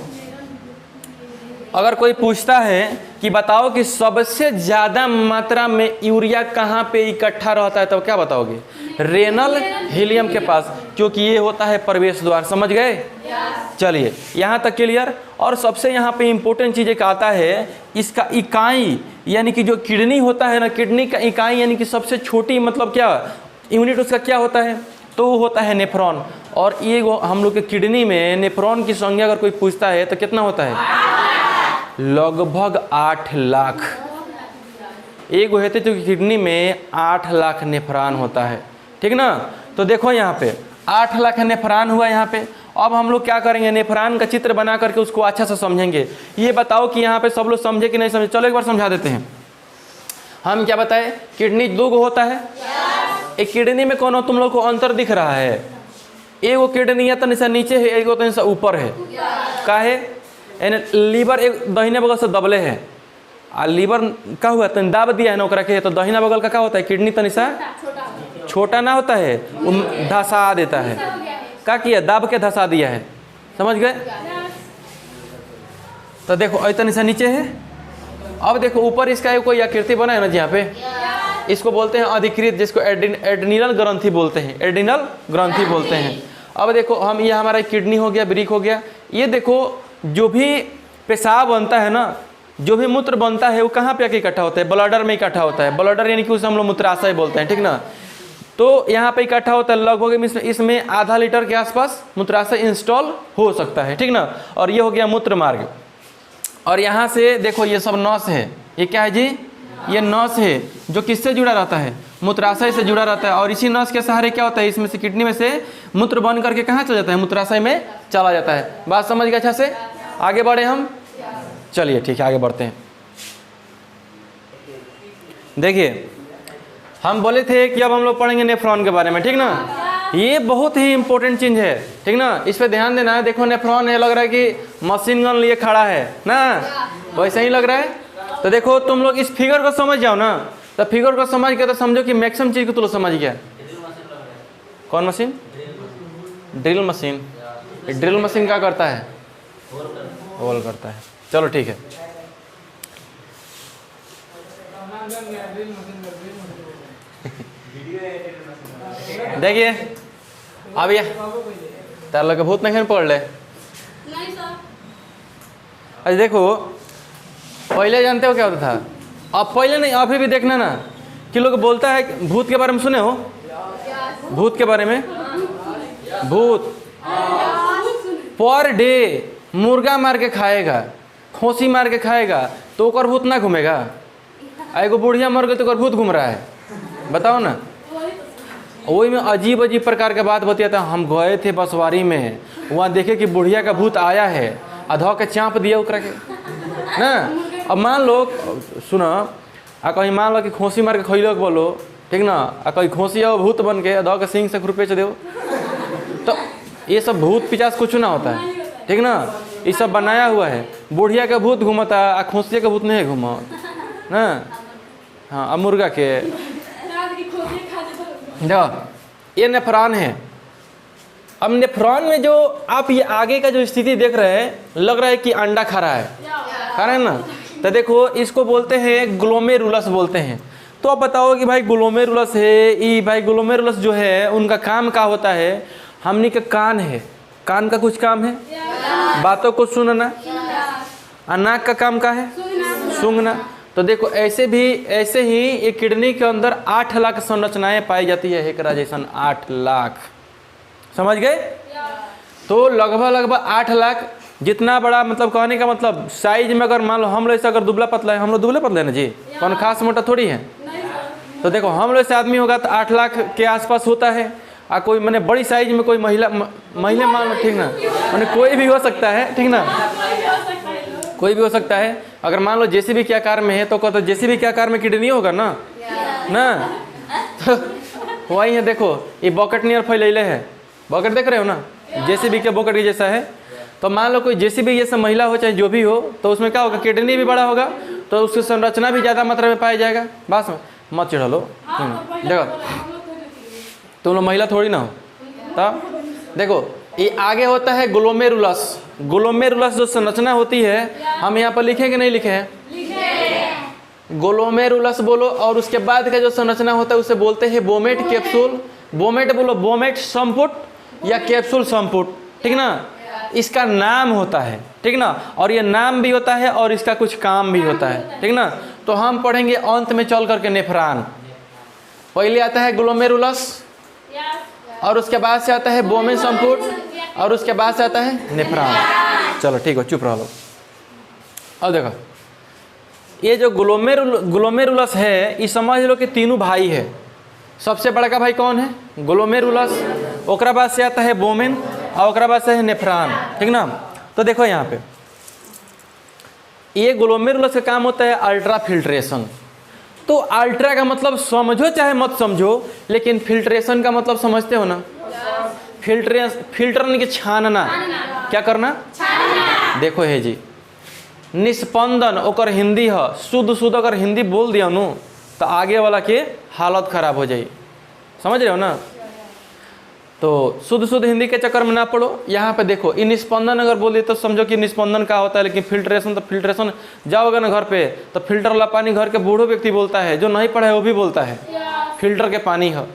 अगर कोई पूछता है कि बताओ कि सबसे ज़्यादा मात्रा में यूरिया कहाँ पे इकट्ठा रहता है, तो क्या बताओगे? रेनल हीलियम के पास, क्योंकि ये होता है प्रवेश द्वार। समझ गए? चलिए यहाँ तक क्लियर। और सबसे यहाँ पे इम्पोर्टेंट चीज़ एक आता है, इसका इकाई, यानी कि जो किडनी होता है ना, किडनी का इकाई यानी कि सबसे छोटी मतलब क्या यूनिट उसका क्या होता है? तो वो होता है नेफ्रॉन। और ये हम लोग के किडनी में नेफ्रॉन की संख्या अगर कोई पूछता है तो कितना होता है? लगभग 8 लाख। एक होते तो किडनी में 8 लाख नेफ्रॉन होता है, ठीक ना। तो देखो यहाँ पे 8 लाख नेफ्रॉन हुआ यहाँ पे। अब हम लोग क्या करेंगे? नेफ्रॉन का चित्र बना करके उसको अच्छा से समझेंगे। ये बताओ कि यहाँ पे सब लोग समझे कि नहीं समझे? चलो एक बार समझा देते हैं। हम क्या बताए? किडनी 2 गो होता है। एक किडनी में कौन तुम लोग को अंतर दिख रहा है? एगो किडनी है तो निशा नीचे है, एगो तो निशा ऊपर है। का है? यानी लीवर एक दाहिने बगल से दबले है, और लीवर का हुआ तो दाब दिया है नौकरा के, तो दाहिना बगल का क्या होता है? किडनी तो निशा छोटा ना होता है, धसा देता है। क्या किया? दाब के धसा दिया है। समझ गए? तो देखो ऐसा निशा नीचे है। अब देखो ऊपर इसका कोई आकृति बना है ना जी, यहाँ पे इसको बोलते हैं अधिकृत, जिसको एड्रिनल ग्रंथि बोलते हैं। एड्रिनल ग्रंथि बोलते हैं। अब देखो हम ये हमारा किडनी हो गया, ब्रिक हो गया। ये देखो जो भी पेशाब बनता है ना, जो भी मूत्र बनता है, वो कहाँ पे आके इकट्ठा होता है? ब्लडर में इकट्ठा होता है। ब्लडर यानी कि उसे हम लोग मूत्राशय बोलते हैं, ठीक ना। तो यहाँ पे इकट्ठा होता है लगभग इसमें आधा लीटर के आसपास मूत्राशय इंस्टॉल हो सकता है, ठीक ना। और ये हो गया मूत्र मार्ग। और यहाँ से देखो ये सब नस है। ये क्या है जी? ये नस है जो किससे जुड़ा रहता है? मूत्राशय से जुड़ा रहता है। और इसी नस के सहारे क्या होता है? इसमें से किडनी में से मूत्र बन करके कहाँ चला जाता है? मूत्राशय में चला जाता है। बात समझ गए अच्छा से? आगे बढ़े हम। चलिए ठीक है, आगे बढ़ते हैं। देखिए हम बोले थे कि अब हम लोग पढ़ेंगे नेफ्रॉन के बारे में, ठीक ना। ये बहुत ही इंपॉर्टेंट चीज़ है, ठीक ना। इस पे ध्यान देना है। देखो नेफ्रॉन है, लग रहा है कि मशीन गन लिए खड़ा है ना, वैसे ही लग रहा है। तो देखो तुम लोग इस फिगर को समझ जाओ ना, तो फिगर को समझ के तो समझो कि मैक्सिमम चीज़ को तुम लोग समझ गया। कौन machine? Drill machine. Drill machine क्या करता है? होल करता है। चलो ठीक है। देखिए अब ये तार लगे भूत नहीं पढ़ ले। अच्छा देखो पहले जानते हो क्या होता था? अब पहले नहीं, अभी भी देखना ना कि लोग बोलता है भूत के बारे में सुने हो? भूत के बारे में? भूत पर डे मुर्गा मार के खाएगा, खोसी मार के खाएगा, तो ओकर भूत ना घूमेगा? एगो बुढ़िया मर गई तो ओकर भूत घूम रहा है? बताओ ना। वही में अजीब अजीब प्रकार के बात बतियाता। हम गए थे बसवारी में, वहाँ देखे कि बुढ़िया का भूत आया है, अधो के चाँप दिया उकरा के ना। अब मान लो सुनो, आ कहीं मान लो कि खोसी मार के खैलो बोलो, ठीक ना, आ कहीं खोसी आओ भूत बन के अधो के सिंह से खुरपे दो, तो ये सब भूत पिचास कुछ ना होता है, ठीक ना। ये सब बनाया हुआ है। बुढ़िया का भूत घूमता, आ खोसिया का भूत नहीं घूमा ना। हाँ अब मुर्गा के ये नेफ्रॉन है। अब नेफ्रॉन में जो आप ये आगे का जो स्थिति देख रहे हैं, लग रहा है कि अंडा खा रहा है ना। तो देखो इसको बोलते हैं ग्लोमेरुलस बोलते हैं। तो आप बताओ कि भाई ग्लोमेरुलस है, ये भाई ग्लोमेरुलस जो है उनका काम क्या होता है? हमनी का कान है, कान का कुछ काम है बातों को सुनना, और नाक का काम का है सूंघना। तो देखो ऐसे ही ये किडनी के अंदर 8 लाख संरचनाएं पाई जाती है, एक राजेशन 8 लाख, समझ गए। तो लगभग 8 लाख, जितना बड़ा मतलब कहने का मतलब साइज में अगर मान लो हम लोग ऐसे अगर दुबला पतला है, हम लोग दुबले पतले हैं ना जी, कौन खास मोटा थोड़ी है। तो देखो हम लोग से आदमी होगा तो 8 लाख के आसपास होता है, और कोई मैंने बड़ी साइज में कोई महिला मान लो, ठीक ना, मैंने कोई भी हो सकता है, ठीक ना, कोई भी हो सकता है। अगर मान लो जेसीबी के आकार में है तो कहते जेसीबी के आकार में किडनी होगा ना, तो वही है। देखो ये बॉकेट नियर फैले है, बॉकेट देख रहे हो ना, जेसीबी के बॉकेट जैसा है। तो मान लो कोई जेसीबी जैसा महिला हो चाहे जो भी हो, तो उसमें क्या होगा, किडनी भी बड़ा होगा, तो उसकी संरचना भी ज़्यादा मात्रा में पाया जाएगा। बस में मत चिढ़ा लो, देखो तुम लोग महिला थोड़ी ना हो। तब देखो ये आगे होता है ग्लोमेरुलस। ग्लोमेरुलस जो संरचना होती है, हम यहाँ पर लिखे कि नहीं लिखे हैं, ग्लोमेरुलस बोलो, और उसके बाद का जो संरचना होता है उसे बोलते हैं बोमेट कैप्सूल। बोमेट बोलो, बोमेट संपुट या कैप्सूल संपुट, ठीक ना, इसका नाम होता है, ठीक ना, और ये नाम भी होता है और इसका कुछ काम भी होता है, ठीक ना। तो हम पढ़ेंगे अंत में चल करके नेफ्रॉन। पहले आता है ग्लोमेरुलस, और उसके बाद से आता है बोमेन संपुट, और उसके बाद से आता है नेफ्रॉन। चलो ठीक है, चुप रहो। अब देखो ये जो ग्लोमेरुलस है, ये समझ लो कि तीनों भाई है। सबसे बड़ा का भाई कौन है, ग्लोमेरुलस, ओकरा बाद से आता है बोमेन, और ओकरा बाद से है नेफ्रॉन, ठीक ना। तो देखो यहाँ पे ये ग्लोमेरुलस का काम होता है अल्ट्रा फिल्ट्रेशन। तो अल्ट्रा का मतलब समझो चाहे मत समझो, लेकिन फिल्ट्रेशन का मतलब समझते हो ना, फिल्टर के छानना, क्या करना, देखो है जी निस्पंदन, ओकर हिंदी है शुद्ध अगर हिंदी बोल दिया नु तो आगे वाला के हालत खराब हो जाए, समझ रहे हो ना। तो शुद्ध हिंदी के चक्कर में ना पड़ो। यहाँ पे देखो ये निस्पंदन अगर बोल दिए तो समझो कि निस्पंदन का होता है, लेकिन फिल्ट्रेशन, तो फिल्ट्रेशन जाओगे ना घर पे तो फिल्टर वाला पानी घर के बूढ़ो व्यक्ति बोलता है, जो नहीं पढ़ा है वो भी बोलता है फिल्टर के पानी है,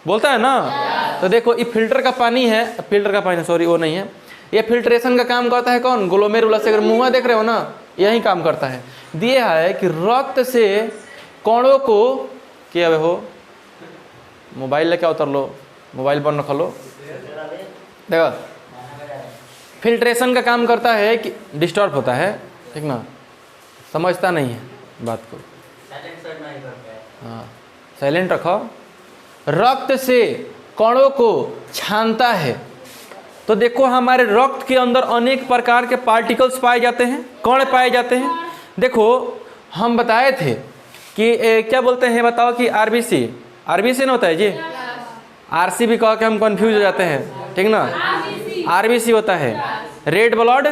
बोलता है ना। तो देखो ये फिल्टर का पानी है, फिल्टर का पानी सॉरी वो नहीं है, ये फिल्ट्रेशन का काम करता है कौन, ग्लोमेरुलस। अगर मुँह देख रहे हो ना, यही काम करता है। दिया है कि रक्त से कणों को, क्या हो मोबाइल लेके उतर लो, मोबाइल बंद रख लो। देखो फिल्ट्रेशन का काम करता है कि डिस्टर्ब होता है, ठीक ना, समझता नहीं है बात को, हाँ साइलेंट रखो। रक्त से कणों को छानता है। तो देखो हमारे रक्त के अंदर अनेक प्रकार के पार्टिकल्स पाए जाते हैं, कण पाए जाते हैं। देखो हम बताए थे कि क्या बोलते हैं बताओ, कि आरबीसी ना होता है जी, आरसी भी कह के हम कंफ्यूज हो जाते हैं, ठीक ना। आरबीसी होता है रेड ब्लड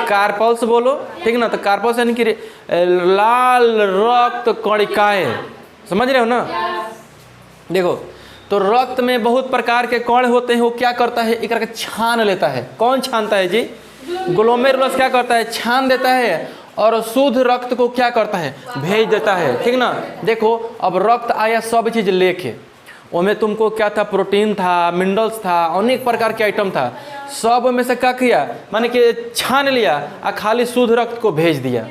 कार्पल्स बोलो, ठीक ना। तो कार्पल्स यानी कि लाल रक्त कणिकाएं, समझ रहे हो ना। देखो तो रक्त में बहुत प्रकार के कण होते हैं, वो क्या करता है, एक करके छान लेता है। कौन छानता है जी, ग्लोमेरुलस क्या करता है, छान देता है, और शुद्ध रक्त को क्या करता है, भेज देता है, ठीक ना। देखो अब रक्त आया सब चीज़ लेके, उनमें तुमको क्या था, प्रोटीन था, मिनरल्स था, अनेक प्रकार के आइटम था, सब में से क्या किया, माने कि छान लिया और खाली शुद्ध रक्त को भेज दिया।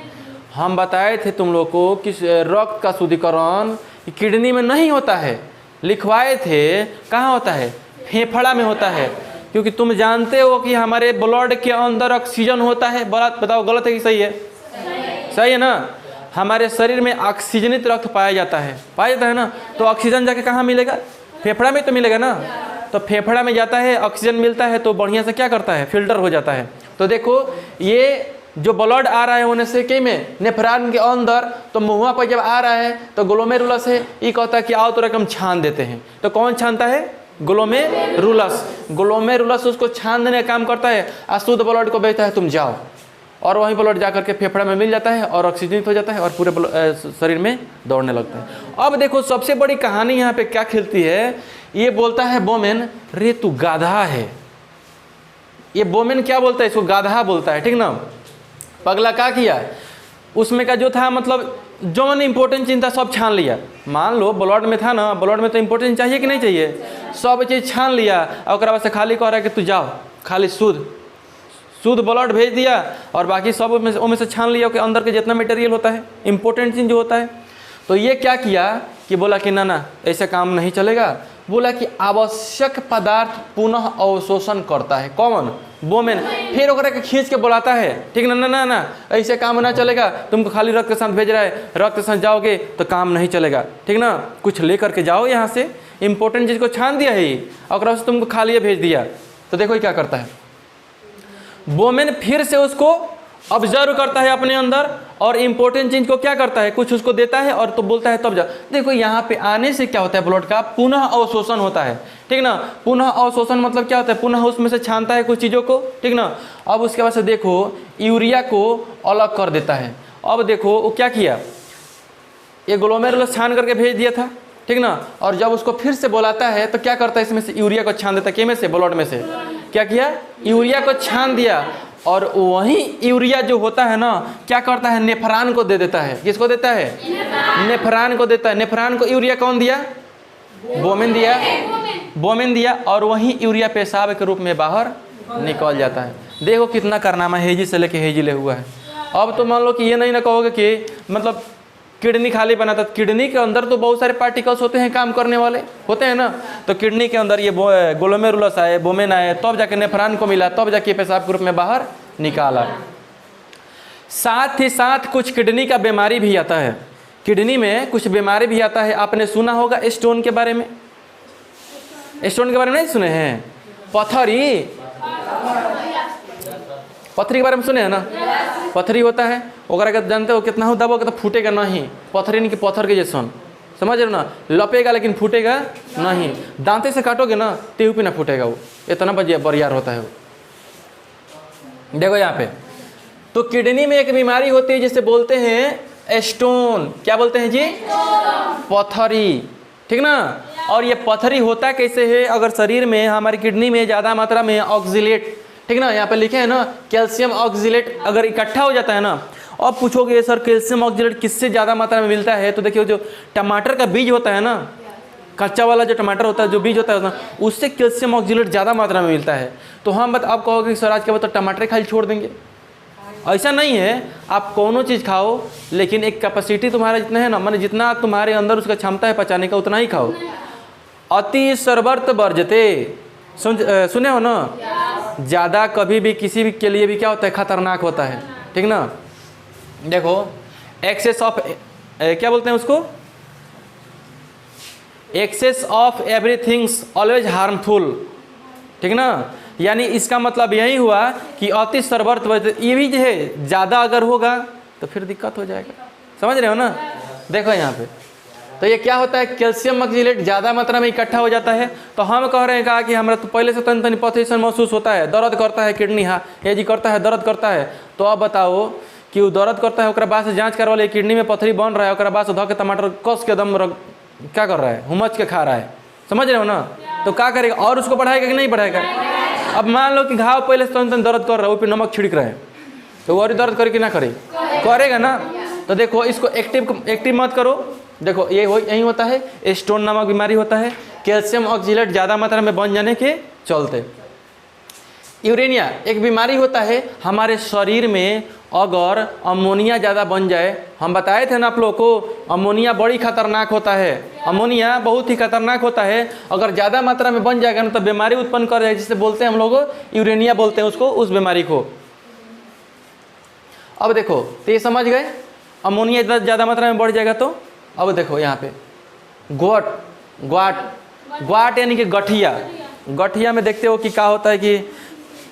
हम बताए थे तुम लोग को कि रक्त का शुद्धिकरण किडनी में नहीं होता है, लिखवाए थे कहाँ होता है, फेफड़ा में होता है। क्योंकि तुम जानते हो कि हमारे ब्लड के अंदर ऑक्सीजन होता है। बताओ गलत है कि सही है, सही है ना। हमारे शरीर में ऑक्सीजनित रक्त पाया जाता है ना। तो ऑक्सीजन जाके कहाँ मिलेगा, फेफड़ा में तो मिलेगा ना। तो फेफड़ा में जाता है, ऑक्सीजन मिलता है तो बढ़िया से क्या करता है, फिल्टर हो जाता है। तो देखो ये जो ब्लड आ रहा है होने से के में नेफ्रॉन के अंदर, तो मुँह पर जब आ रहा है तो ग्लोमेरुलस है, ये कहता है कि आओ तो रकम छान देते हैं। तो कौन छानता है, ग्लोमेरुलस उसको छान देने का काम करता है, और शुद्ध ब्लड को भेजता है तुम जाओ, और वहीं ब्लड जा करके फेफड़ा में मिल जाता है और ऑक्सीजनित हो जाता है और पूरे शरीर में दौड़ने लगता है। अब देखो सबसे बड़ी कहानी यहाँ पे क्या खिलती है, ये बोलता है बोमेन, रे तू गाधा है। ये बोमेन क्या बोलता है, इसको गाधा बोलता है, ठीक ना। पगला क्या किया, उसमें का जो था मतलब जो मैंने इंपॉर्टेंट चीज था सब छान लिया। मान लो ब्लड में था ना, ब्लड में तो इंपॉर्टेंट चाहिए कि नहीं चाहिए, सब चीज़ छान लिया और बाद से खाली कह रहा है कि तू जाओ खाली शुद्ध शुद्ध ब्लड भेज दिया और बाकी सब उनमें से छान लिया कि अंदर के जितना मटेरियल होता है, इंपॉर्टेंट चीज़ जो होता है। तो ये क्या किया कि बोला कि ना ऐसा काम नहीं चलेगा। बोला कि आवश्यक पदार्थ पुनः अवशोषण करता है। कौन? बोमेन। फिर ओकरा के खींच के बुलाता है, ठीक ना, ना ना ऐसे काम ना चलेगा, तुमको खाली रक्त के साथ भेज रहा है, रक्त के साथ जाओगे तो काम नहीं चलेगा, ठीक ना, कुछ लेकर के जाओ यहाँ से, इंपॉर्टेंट चीज़ को छान दिया है और से तुमको खाली भेज दिया। तो देखो क्या करता है, बोमेन फिर से उसको ऑब्जर्व करता है अपने अंदर और इंपॉर्टेंट चीज को क्या करता है, कुछ उसको देता है और तो बोलता है तब जा। देखो यहाँ पे आने से क्या होता है, ब्लड का पुनः अवशोषण होता है, ठीक ना। पुनः अवशोषण मतलब क्या होता है, पुनः उसमें से छानता है कुछ चीज़ों को, ठीक ना। अब उसके बाद से देखो यूरिया को अलग कर देता है। अब देखो वो क्या किया, ये ग्लोमेरुलस छान करके भेज दिया था, ठीक ना, और जब उसको फिर से बुलाता है तो क्या करता है, इसमें से यूरिया को छान देता है। किस में से? ब्लड में से। क्या किया, यूरिया को छान दिया और वही यूरिया जो होता है ना क्या करता है, नेफ्रॉन को दे देता है। किसको देता है? नेफ्रॉन को देता है। नेफ्रॉन को यूरिया कौन दिया? बोमेन दिया। बोमेन दिया और वही यूरिया पेशाब के रूप में बाहर निकल जाता है। देखो कितना कारनामा हेजी से लेके हेजी ले हुआ है। अब तो मान लो कि ये नहीं ना कहोगे कि मतलब किडनी खाली बनाता, किडनी के अंदर तो बहुत सारे पार्टिकल्स होते हैं काम करने वाले होते हैं ना। तो किडनी के अंदर ये ग्लोमेरुलस आए, बोमेन आए, तब जाके नेफ्रॉन को मिला, तब जाके पेशाब के रूप में बाहर निकाला। साथ ही साथ कुछ किडनी का बीमारी भी आता है, किडनी में कुछ बीमारी भी आता है। आपने सुना होगा स्टोन के बारे में, स्टोन के बारे में नहीं सुने हैं? पत्थरी, पत्थरी के बारे में सुने हैं ना? पत्थरी होता है, ओकरा के जानते हो कितना हो दबोगे तो फूटेगा नहीं, पत्थरी नहीं कि पत्थर के जैसन, समझ रहे हो ना, लपेगा लेकिन फूटेगा नहीं। दांते से काटोगे ना तेहू पे ना फूटेगा, वो इतना बरियार होता है वो। देखो यहाँ पे तो किडनी में एक बीमारी होती है जिसे बोलते हैं स्टोन। क्या बोलते हैं जी? पत्थरी, ठीक ना। और ये पत्थरी होता कैसे है, अगर शरीर में हमारी किडनी में ज़्यादा मात्रा में ऑक्सीलेट, ठीक ना, यहाँ पे लिखे है ना कैल्शियम ऑक्सीलेट अगर इकट्ठा हो जाता है ना। अब पूछोगे सर कैल्शियम ऑक्सीलेट किससे ज़्यादा मात्रा में मिलता है, तो देखिए जो टमाटर का बीज होता है ना, कच्चा वाला जो टमाटर होता है, जो बीज होता है ना, उससे कैल्शियम ऑक्सीलेट ज़्यादा मात्रा में मिलता है। तो हम आप कहोगे कि सर आज के बाद तो टमाटर खाली छोड़ देंगे, ऐसा नहीं है। आप कोनो चीज़ खाओ लेकिन एक कैपेसिटी तुम्हारा जितना है ना, माने जितना तुम्हारे अंदर उसका क्षमता है पचाने का उतना ही खाओ। अति सर्वर्त वर्जते, सुने हो ना, ज़्यादा कभी भी किसी भी के लिए भी क्या होता है, खतरनाक होता है, ठीक ना। देखो एक्सेस ऑफ क्या बोलते हैं उसको, excess of everythings always harmful, ठीक ना। यानी इसका मतलब यही हुआ कि अति सर्वर्त, ये भी जो है ज़्यादा अगर होगा तो फिर दिक्कत हो जाएगा, समझ रहे हो ना। देखो यहाँ पे तो ये क्या होता है, कैल्शियम ऑक्सीलेट ज़्यादा मात्रा में इकट्ठा हो जाता है। तो हम कह रहे हैं कहा कि हमारा तो पहले से तन तनी पथरीसन महसूस होता है, दर्द करता है किडनी, हाँ ये जी करता है, दर्द करता है। तो अब बताओ कि वो दर्द करता है, ओकरा बाद से जांच करवा ले, किडनी में पथरी बन रहा है, ओकरा बाद से धो के टमाटर कस के दम क्या कर रहा है, हुमच के खा रहा है, समझ रहे हो ना। तो क्या करेगा, और उसको बढ़ाएगा कि नहीं बढ़ाएगा। अब मान लो कि घाव पहले से तन दर्द कर रहा है, वो पे नमक छिड़क रहे हैं, तो और दर्द करे कि ना करे, करेगा ना। तो देखो इसको एक्टिव मत करो। देखो ये यही होता है, स्टोन नामक बीमारी होता है, कैल्शियम ऑक्सीलेट ज़्यादा मात्रा में बन जाने के चलते। यूरेनिया एक बीमारी होता है, हमारे शरीर में अगर अमोनिया ज़्यादा बन जाए, हम बताए थे ना आप लोग को, अमोनिया बड़ी खतरनाक होता है, अमोनिया बहुत ही खतरनाक होता है। अगर ज़्यादा मात्रा में बन जाएगा ना तो बीमारी उत्पन्न कर जाए, जिसे बोलते हैं हम लोग यूरेनिया बोलते हैं उसको, उस बीमारी को। अब देखो तो ये समझ गए, अमोनिया इतना ज़्यादा मात्रा में बढ़ जाएगा तो। अब देखो यहाँ पे ग्वाट यानी कि गठिया। गठिया में देखते हो कि क्या होता है कि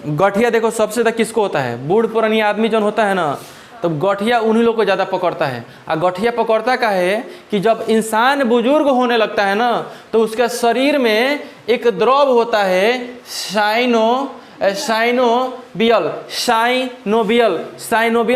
गठिया देखो सबसे ज़्यादा किसको होता है, बूढ़ पुरानी आदमी जो होता है ना, तो गठिया उन्हीं लोग को ज़्यादा पकड़ता है। और गठिया पकड़ता का है कि जब इंसान बुजुर्ग होने लगता है ना, तो उसके शरीर में एक द्रव होता है साइनोबियल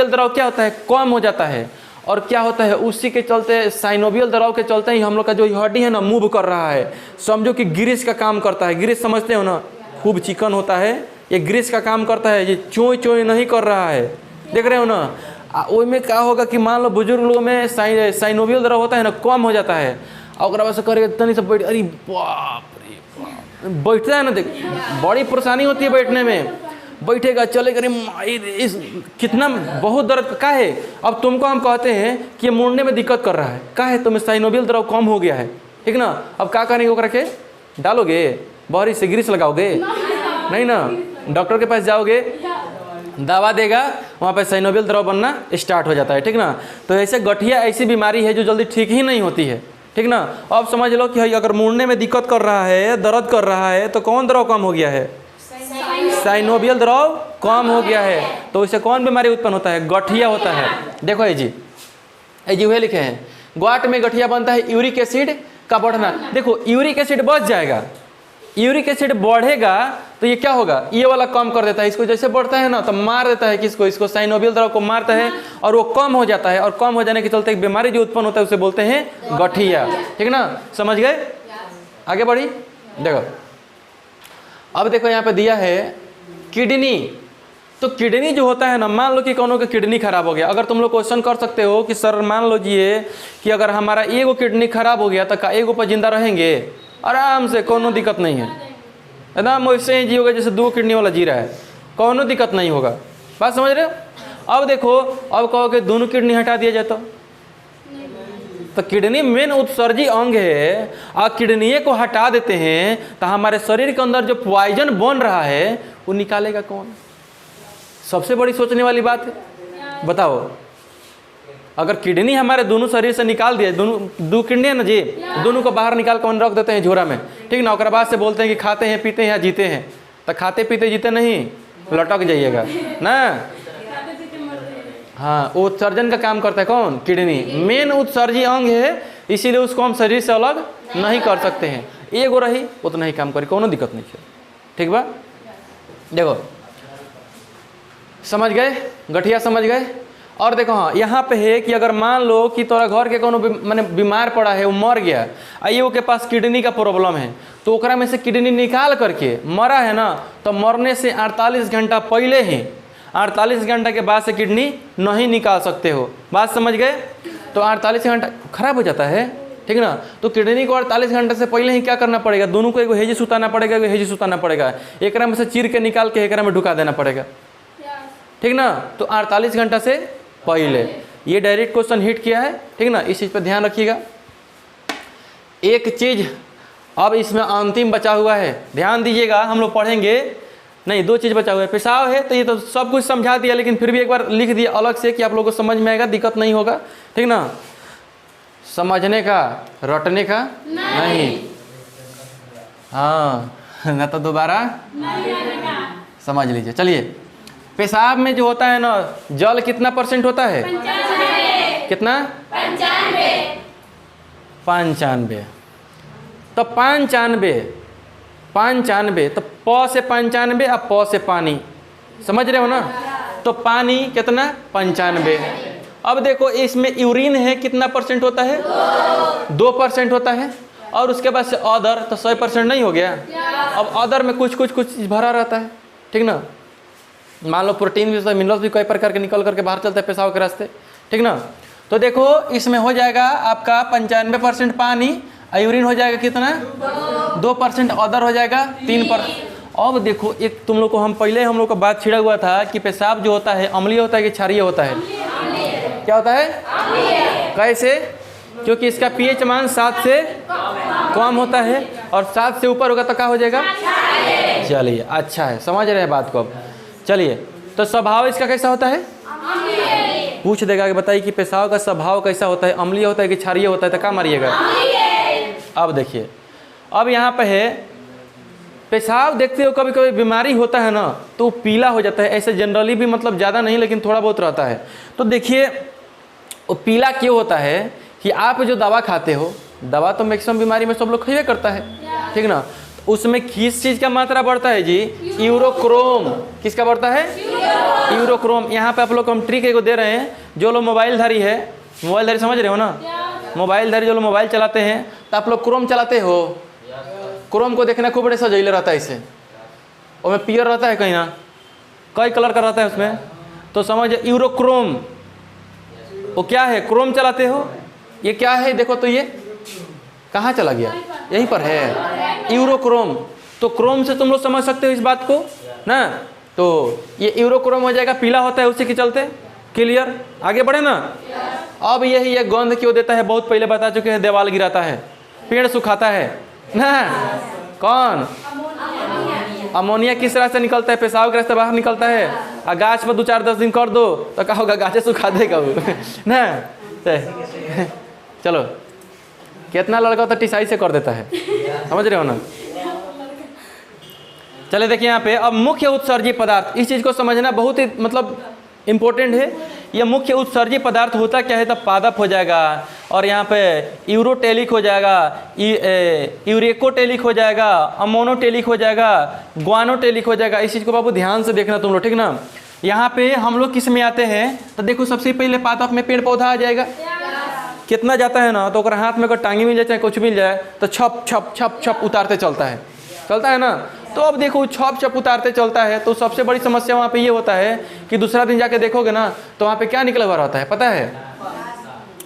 द्रव क्या होता है, कम हो जाता है। और क्या होता है, उसी के चलते साइनोबियल दबाव के चलते ही हम लोग का जो हड्डी है ना मूव कर रहा है। समझो कि ग्रीस का काम करता है, ग्रीस समझते हो ना, खूब चिकन होता है, ये ग्रीस का काम करता है, ये चोई चोई नहीं कर रहा है, देख रहे हो ना। वो में क्या होगा कि मान लो बुजुर्ग लोगों में साइनोबियल दबाव होता है ना, कम हो जाता है। और वैसे करेगा तनी से बैठ, अरे बाप रे बाप, बैठता है ना, देख बड़ी परेशानी होती है बैठने में। बैठेगा चलेगा, अरे माई रे, इस कितना बहुत दर्द का है। अब तुमको हम कहते हैं कि ये मुड़ने में दिक्कत कर रहा है, का है तुम्हें साइनोवियल द्रव कम हो गया है, ठीक ना। अब क्या करेंगे, वो करके डालोगे बहरी से, ग्रीस लगाओगे नहीं ना, डॉक्टर के पास जाओगे, दवा देगा, वहाँ पे साइनोवियल द्रव बनना स्टार्ट हो जाता है, ठीक ना। तो ऐसे गठिया ऐसी बीमारी है जो जल्दी ठीक ही नहीं होती है, ठीक ना। अब समझ लो कि अगर मुड़ने में दिक्कत कर रहा है, दर्द कर रहा है, तो कौन द्रव कम हो गया है, साइनोवियल द्रव कम हो गया है। तो इससे कौन बीमारी उत्पन्न होता है, गठिया होता है। देखो ये जी वह लिखे हैं, ग्वाट में गठिया बनता है यूरिक एसिड का बढ़ना। देखो यूरिक एसिड बढ़ जाएगा, यूरिक एसिड बढ़ेगा तो ये क्या होगा, ये वाला कम कर देता है, इसको जैसे बढ़ता है ना तो मार देता है, किसको, इसको साइनोवियल द्रव को मारता है और वो कम हो जाता है, और कम हो जाने के चलते एक बीमारी जो उत्पन्न होता है उसे बोलते हैं गठिया, ठीक ना। समझ गए, आगे बढ़ी। देखो अब देखो यहाँ पे दिया है किडनी। तो किडनी जो होता है ना, मान लो कि कोनो का किडनी खराब हो गया, अगर तुम लोग क्वेश्चन कर सकते हो कि सर मान लो जी कि अगर हमारा एगो किडनी खराब हो गया तो का एगो पर जिंदा रहेंगे, आराम से, कोनो दिक्कत नहीं है, एकदम वैसे ही जी होगा जैसे 2 किडनी वाला जी रहा है, कोनो दिक्कत नहीं होगा। बात समझ रहे हो। अब देखो, अब कहो कि दोनों किडनी हटा दिया जाए तो किडनी मेन उत्सर्जी अंग है, और किडनी को हटा देते हैं तो हमारे शरीर के अंदर जो पॉइजन बन रहा है वो निकालेगा कौन। सबसे बड़ी सोचने वाली बात है, बताओ, अगर किडनी हमारे दोनों शरीर से निकाल दिया, दोनों 2 किडनी है ना जी, दोनों को बाहर निकाल कर रख देते हैं झोरा में, ठीक ना। और बाद से बोलते हैं कि खाते हैं पीते हैं या जीते हैं, तो खाते पीते जीते नहीं, लटक जाइएगा ना। हाँ, उत्सर्जन का काम करता है कौन, किडनी, मेन उत्सर्जी अंग है, इसीलिए उसको हम शरीर से अलग नहीं कर सकते हैं। एगो रही उतना ही काम करी, कोनो दिक्कत नहीं है, ठीक बा। देखो समझ गए, गठिया समझ गए। और देखो हाँ, यहाँ पे है कि अगर मान लो कि तोरा घर के कोनो माने बीमार पड़ा है, वो मर गया, आइए वो के पास किडनी का प्रॉब्लम है, तो ओकरा में से किडनी निकाल करके मरा है ना, तो मरने से 48 घंटा पहले ही, 48 घंटा के बाद से किडनी नहीं निकाल सकते हो। बात समझ गए। तो 48 घंटा खराब हो जाता है, ठीक ना। तो किडनी को 48 घंटे से पहले ही क्या करना पड़ेगा, दोनों को एगो हेजी सुताना पड़ेगा, एगो हेजी सुताना पड़ेगा, एक में से चीर के निकाल के एक में ढुका देना पड़ेगा, ठीक ना। तो 48 घंटा से पहले, ये डायरेक्ट क्वेश्चन हिट किया है, ठीक ना। इस चीज़ पर ध्यान रखिएगा। एक चीज़ अब इसमें अंतिम बचा हुआ है, ध्यान दीजिएगा, हम लोग पढ़ेंगे नहीं, 2 चीज़ बचा हुआ है। पेशाब है तो ये तो सब कुछ समझा दिया, लेकिन फिर भी एक बार लिख दिया अलग से कि आप लोगों को समझ में आएगा, दिक्कत नहीं होगा, ठीक ना। समझने का, रटने का नहीं। हाँ, ना तो दोबारा समझ लीजिए। चलिए, पेशाब में जो होता है ना, जल कितना % होता है, 95। कितना, 95। तो 95 तो प से 95 और प से पानी, समझ रहे हो ना। तो पानी कितना, 95। अब देखो इसमें यूरिन है, कितना % होता है, 2% होता है, और उसके बाद से अदर, तो 100% नहीं हो गया। अब अदर में कुछ चीज़ भरा रहता है, ठीक ना। मान लो प्रोटीन भी, मिनरल्स भी कई प्रकार के निकल करके बाहर चलता है पेशाब के रास्ते, ठीक ना। तो देखो इसमें हो जाएगा आपका 95% पानी, यूरिन हो जाएगा कितना, 2%, अदर हो जाएगा 3%। अब देखो एक तुम लोग को हम पहले हम लोग का बात छिड़ा हुआ था कि पेशाब जो होता है अम्लीय होता है कि क्षारीय होता है, क्या होता है, कैसे, क्योंकि इसका pH मान 7 से कम होता है, और 7 से ऊपर होगा तो क्या हो जाएगा। चलिए अच्छा है, समझ रहे हैं बात को। अब चलिए, तो स्वभाव इसका कैसा होता है, पूछ देगा कि बताइए कि पेशाब का स्वभाव कैसा होता है, अम्लीय होता है कि क्षारीय होता है, तो क्या मारिएगा। अब देखिए, अब यहाँ पे है पेशाब, देखते हो कभी कभी बीमारी होता है ना तो वो पीला हो जाता है, ऐसे जनरली भी मतलब ज़्यादा नहीं लेकिन थोड़ा बहुत रहता है। तो देखिए वो पीला क्यों होता है कि आप जो दवा खाते हो, दवा तो मैक्सिमम बीमारी में सब लोग खइबे करता है, ठीक ना। उसमें किस चीज़ का मात्रा बढ़ता है जी, यूरोक्रोम। किसका बढ़ता है, यूरोक्रोम। यहाँ पे आप लोग को हम ट्रिक एगो दे रहे हैं, जो लोग मोबाइल धारी है, मोबाइल धारी समझ रहे हो ना, मोबाइल धारी जो लोग मोबाइल चलाते हैं, तो आप लोग क्रोम चलाते हो, क्रोम को देखना खूब बड़े सजैले रहता है, इसे उसमें पियर रहता है, कहीं ना कई कलर का रहता है उसमें, तो समझ यूरोक्रोम। वो क्या है, क्रोम चलाते हो, ये क्या है देखो, तो ये कहाँ चला गया, यहीं पर है यूरोक्रोम। तो क्रोम से तुम लोग समझ सकते हो इस बात को ना, तो ये यूरोक्रोम हो जाएगा, पीला होता है उसी के चलते। क्लियर, आगे बढ़े ना। अब यही ये गंध क्यों देता है, बहुत पहले बता चुके हैं, दीवार गिराता है, पेड़ सुखाता है ना। कौन? अमोनिया किस रास्ते से निकलता है? पेशाब के रास्ते बाहर निकलता है। और गाछ पर 2-4-10 दिन कर दो तो क्या होगा, गाछे सुखा देगा वो ना। चलो, कितना लड़का तो टिसाई से कर देता है, समझ रहे हो ना। चले देखिए यहाँ पे, अब मुख्य उत्सर्जी पदार्थ, इस चीज़ को समझना बहुत ही मतलब इम्पोर्टेंट है। यह मुख्य उत्सर्जी पदार्थ होता क्या है, तब पादप हो जाएगा, और यहाँ पे यूरोटेलिक हो जाएगा, यूरेकोटेलिक हो जाएगा, अमोनोटेलिक हो जाएगा, ग्वानोटेलिक हो जाएगा। इस चीज़ को बाबू ध्यान से देखना तुम लोग, ठीक ना। यहाँ पे हम लोग किस में आते हैं, तो देखो सबसे पहले पादप में पेड़ पौधा आ जाएगा। कितना जाता है ना, तो अगर हाथ में अगर टांगी मिल जाए चाहे कुछ मिल जाए तो छप छप छप छप उतारते चलता है ना। तो अब देखो छप छप उतारते चलता है, तो सबसे बड़ी समस्या वहाँ पे ये होता है कि दूसरा दिन जाके देखोगे ना, तो वहाँ पे क्या निकला हुआ रहता है पता है?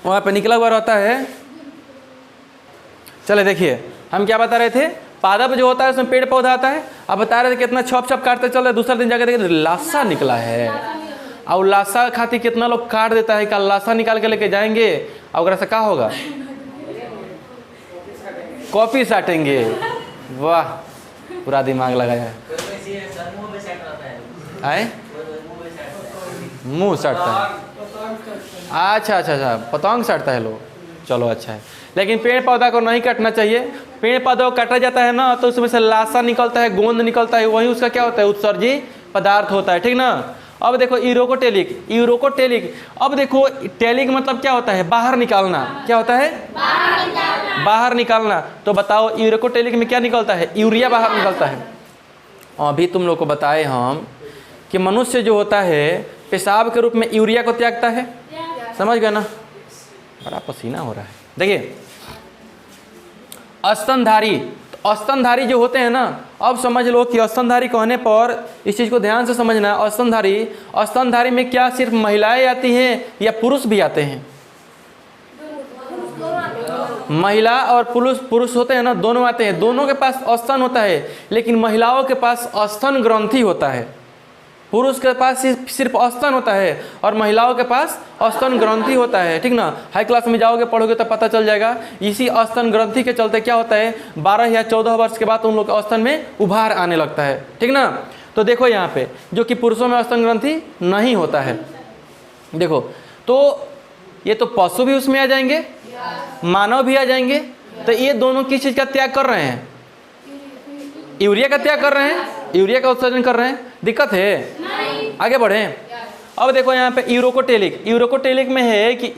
वहाँ पे निकला हुआ रहता है, चले देखिए हम क्या बता रहे थे, पादप जो होता है उसमें पेड़ पौधा आता है। अब बता रहे थे कितना छप छप काटते चल रहे, दूसरा दिन जाके देखे लाशा निकला है। और लाशा खाती कितना लोग काट देता है, कल लाशा निकाल के लेके जाएंगे, और ऐसा क्या होगा, कॉपी साटेंगे। वाह, पूरा दिमाग लगाया है। आए मुंह सटता है, अच्छा, पतंग सटता है लोग, चलो अच्छा है। लेकिन पेड़ पौधा को नहीं काटना चाहिए। पेड़ पौधा को काटा जाता है ना, तो उसमें से लाशा निकलता है, गोंद निकलता है, वही उसका क्या होता है, उत्सर्जी पदार्थ होता है, ठीक ना। अब देखो यूरोकोटेलिक, अब देखो टेलिक मतलब क्या होता है, बाहर निकालना। क्या होता है? बाहर निकालना। तो बताओ यूरोकोटेलिक में क्या निकलता है, यूरिया बाहर निकलता है। अभी तुम लोग को बताए हम कि मनुष्य जो होता है पेशाब के रूप में यूरिया को त्यागता है, समझ गए ना। बड़ा पसीना हो रहा है। देखिए स्तनधारी, तो स्तनधारी जो होते हैं ना, अब समझ लो कि स्तनधारी कहने पर इस चीज़ को ध्यान से समझना। स्तनधारी में क्या सिर्फ महिलाएं आती हैं या पुरुष भी आते हैं? महिला और पुरुष होते हैं ना, दोनों आते हैं। दोनों के पास स्तन होता है, लेकिन महिलाओं के पास स्तन ग्रंथि होता है। पुरुष के पास सिर्फ स्तन होता है और महिलाओं के पास स्तन ग्रंथि होता है, ठीक ना। हाई क्लास में जाओगे पढ़ोगे तो पता चल जाएगा। इसी स्तन ग्रंथि के चलते क्या होता है, 12 या 14 वर्ष के बाद उन लोग के स्तन में उभार आने लगता है, ठीक ना। तो देखो यहाँ पे जो कि पुरुषों में स्तन ग्रंथि नहीं होता है। देखो तो ये तो पशु भी उसमें आ जाएंगे, मानव भी आ जाएंगे। तो ये दोनों किस चीज़ का त्याग कर रहे हैं, यूरिया का त्याग कर रहे हैं, यूरिया का उत्सर्जन कर रहे हैं। दिक्कत है, आगे बढ़ें। अब देखो यहाँ पे यूरोकोटेलिक में है कि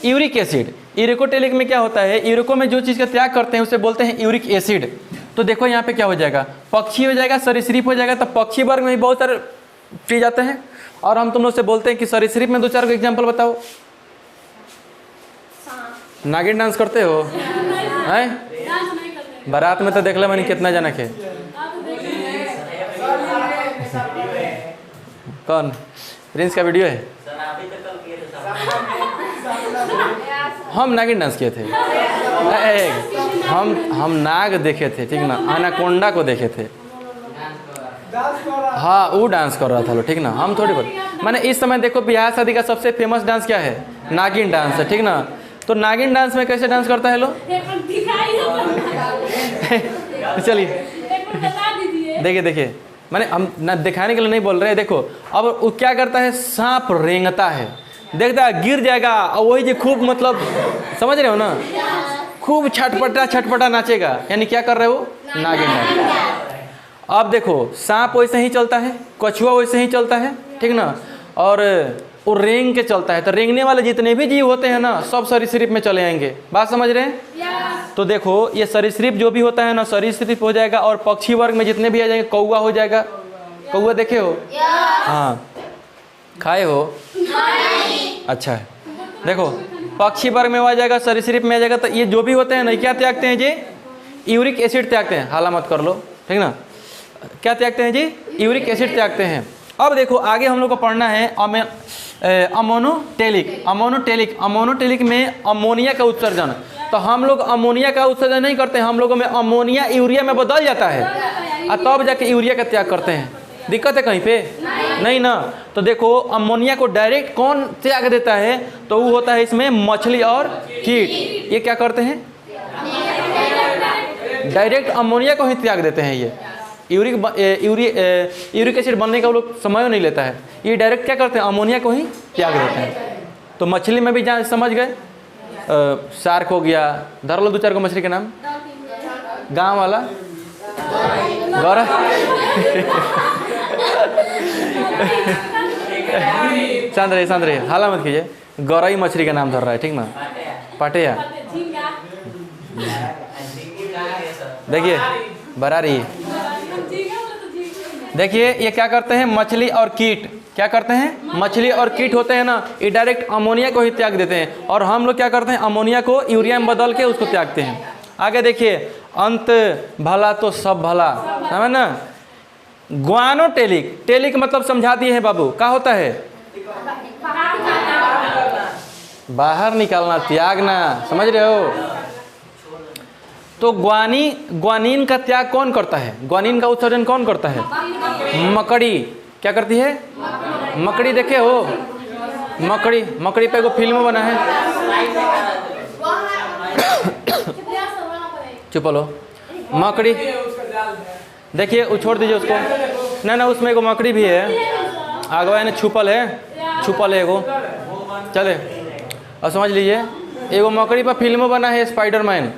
यूरिक एसिड। यूरोकोटेलिक में क्या होता है, यूरोको में जो चीज़ का त्याग करते हैं उसे बोलते हैं यूरिक एसिड। तो देखो यहाँ पे क्या हो जाएगा, पक्षी हो जाएगा, सरीसृप हो जाएगा। तो पक्षी वर्ग में भी बहुत सारे चीज आते हैं। और हम तुम लोग से बोलते हैं कि सरीसृप में 2-4 को एग्जाम्पल बताओ। नागिन डांस करते हो हैं? बारात में तो देख लो मैंने कितना जना के। कौन प्रिंस का वीडियो है? हम नागिन डांस किए थे। हम नाग देखे थे, ठीक ना, एनाकोंडा को देखे थे। हाँ वो डांस कर रहा था लो, ठीक ना। हम थोड़ी बहुत मैंने इस समय देखो बिहार शादी का सबसे फेमस डांस क्या है, नागिन डांस है, ठीक ना। तो नागिन डांस में कैसे डांस करता है लो, चलिए देखिए मैंने हम ना दिखाने के लिए नहीं बोल रहे। देखो अब वो क्या करता है, सांप रेंगता है, देखता है गिर जाएगा, और वही जो खूब मतलब समझ रहे हो ना, खूब छटपटा नाचेगा। यानी क्या कर रहे हो, नागिन डांस। अब देखो सांप वैसे ही चलता है, कछुआ वैसे ही चलता है, ठीक ना। और वो रेंग के चलता है। तो रेंगने वाले जितने भी जीव होते हैं ना, सब सरीसृप में चले आएंगे। बात समझ रहे हैं? तो देखो ये सरीसृप जो भी होता है ना, सरीसृप हो जाएगा। और पक्षी वर्ग में जितने भी आ जाएंगे, कौवा हो जाएगा। कौवा देखे हो? हाँ, खाए हो? अच्छा है। देखो पक्षी वर्ग में आ जाएगा, सरीसृप में आ जाएगा। तो ये जो भी होते हैं ना, क्या त्यागते हैं जी, यूरिक एसिड त्यागते हैं। हाला मत कर लो, ठीक ना। क्या त्यागते हैं जी, यूरिक एसिड त्यागते हैं। अब देखो आगे हम लोग को पढ़ना है अमोनोटेलिक में अमोनिया का उत्सर्जन। तो हम लोग अमोनिया का उत्सर्जन नहीं करते, हम लोगों में अमोनिया यूरिया में बदल जाता है और तब जाके यूरिया का त्याग करते हैं। दिक्कत है कहीं पे? नहीं ना। तो देखो अमोनिया को डायरेक्ट कौन त्याग देता है? तो वो होता है इसमें मछली और कीट। ये क्या करते हैं? डायरेक्ट अमोनिया को ही त्याग देते हैं। ये यूरिक एसिड बनने का वो लोग समय नहीं लेता है, ये डायरेक्ट क्या करते हैं? अमोनिया को ही त्याग देते हैं। तो मछली में भी जहाँ समझ गए, शार्क हो गया, धर लो 2-4 को मछली के नाम। गांव वाला गौरा शांत रहिए, हाला मत कीजिए। गौराई मछली का नाम धर रहा है, ठीक ना? पाटिया देखिए बरा रही है। देखिए ये क्या करते हैं? मछली और कीट क्या करते हैं? मछली और कीट होते हैं ना, ये डायरेक्ट अमोनिया को ही त्याग देते हैं। और हम लोग क्या करते हैं? अमोनिया को यूरिया में बदल के उसको त्यागते हैं। आगे देखिए, अंत भला तो सब भला, समझ ना? ग्वानोटेलिक, टेलिक मतलब समझा दिए हैं बाबू, क्या होता है? बाहर निकालना, त्यागना, समझ रहे हो? तो ग्वानीन का त्याग कौन करता है? ग्वानीन का उत्सर्जन कौन करता है? मकड़ी। क्या करती है? मकड़ी। देखे हो मकड़ी पे एगो फिल्म बना है। चुप लो। मकड़ी देखिए, वो छोड़ दीजिए उसको। ना उसमें एगो मकड़ी भी है, आगवा ने छुपल है एगो। चले और समझ लीजिए, एगो मकड़ी पर फिल्म बना है स्पाइडरमैन।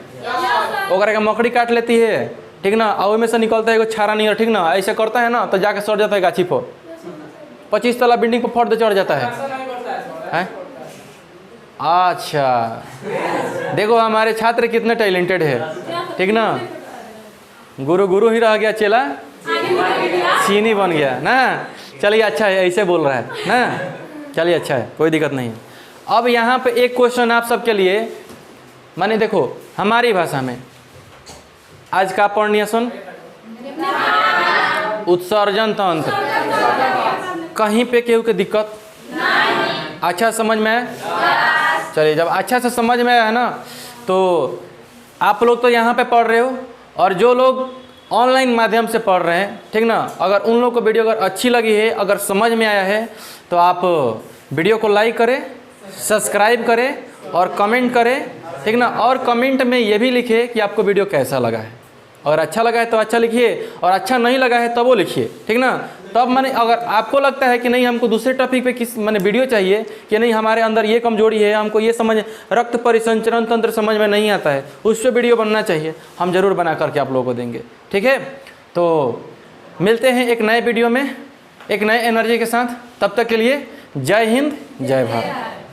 ओकरा के मकड़ी काट लेती है, ठीक ना? और में से निकलता है एगो छारा नियर, ठीक ना? ऐसे करता है ना तो जाके सड़ जाता है गाछी पर, 25 तला बिल्डिंग पर फट चढ़ जाता है। अच्छा देखो हमारे छात्र कितने टैलेंटेड है, ठीक ना? गुरु ही रह गया, चेला चीनी बन गया ना। चलिए अच्छा है, ऐसे बोल रहा है ना। चलिए अच्छा है, कोई दिक्कत नहीं है। अब यहाँ पे एक क्वेश्चन आप सबके लिए, माने देखो हमारी भाषा में आज का पढ़नी सुन, उत्सर्जन तंत्र। कहीं पे केहू के दिक्कत? अच्छा समझ में आया? चलिए, जब अच्छा से समझ में आया है ना, तो आप लोग तो यहाँ पे पढ़ रहे हो, और जो लोग ऑनलाइन माध्यम से पढ़ रहे हैं, ठीक ना? अगर उन लोग को वीडियो अगर अच्छी लगी है, अगर समझ में आया है, तो आप वीडियो को लाइक करें, सब्सक्राइब करें और कमेंट करें, ठीक ना? और कमेंट में ये भी लिखिए कि आपको वीडियो कैसा लगा है। अगर अच्छा लगा है तो अच्छा लिखिए, और अच्छा नहीं लगा है तब वो लिखिए, ठीक ना? तब मैंने, अगर आपको लगता है कि नहीं हमको दूसरे टॉपिक पे किस मैंने वीडियो चाहिए, कि नहीं हमारे अंदर ये कमजोरी है, हमको ये समझ, रक्त परिसंचरण तंत्र समझ में नहीं आता है, उस पर वीडियो बनना चाहिए, हम ज़रूर बना करके आप लोगों को देंगे, ठीक है? तो मिलते हैं एक नए वीडियो में, एक नए एनर्जी के साथ। तब तक के लिए जय हिंद, जय भारत।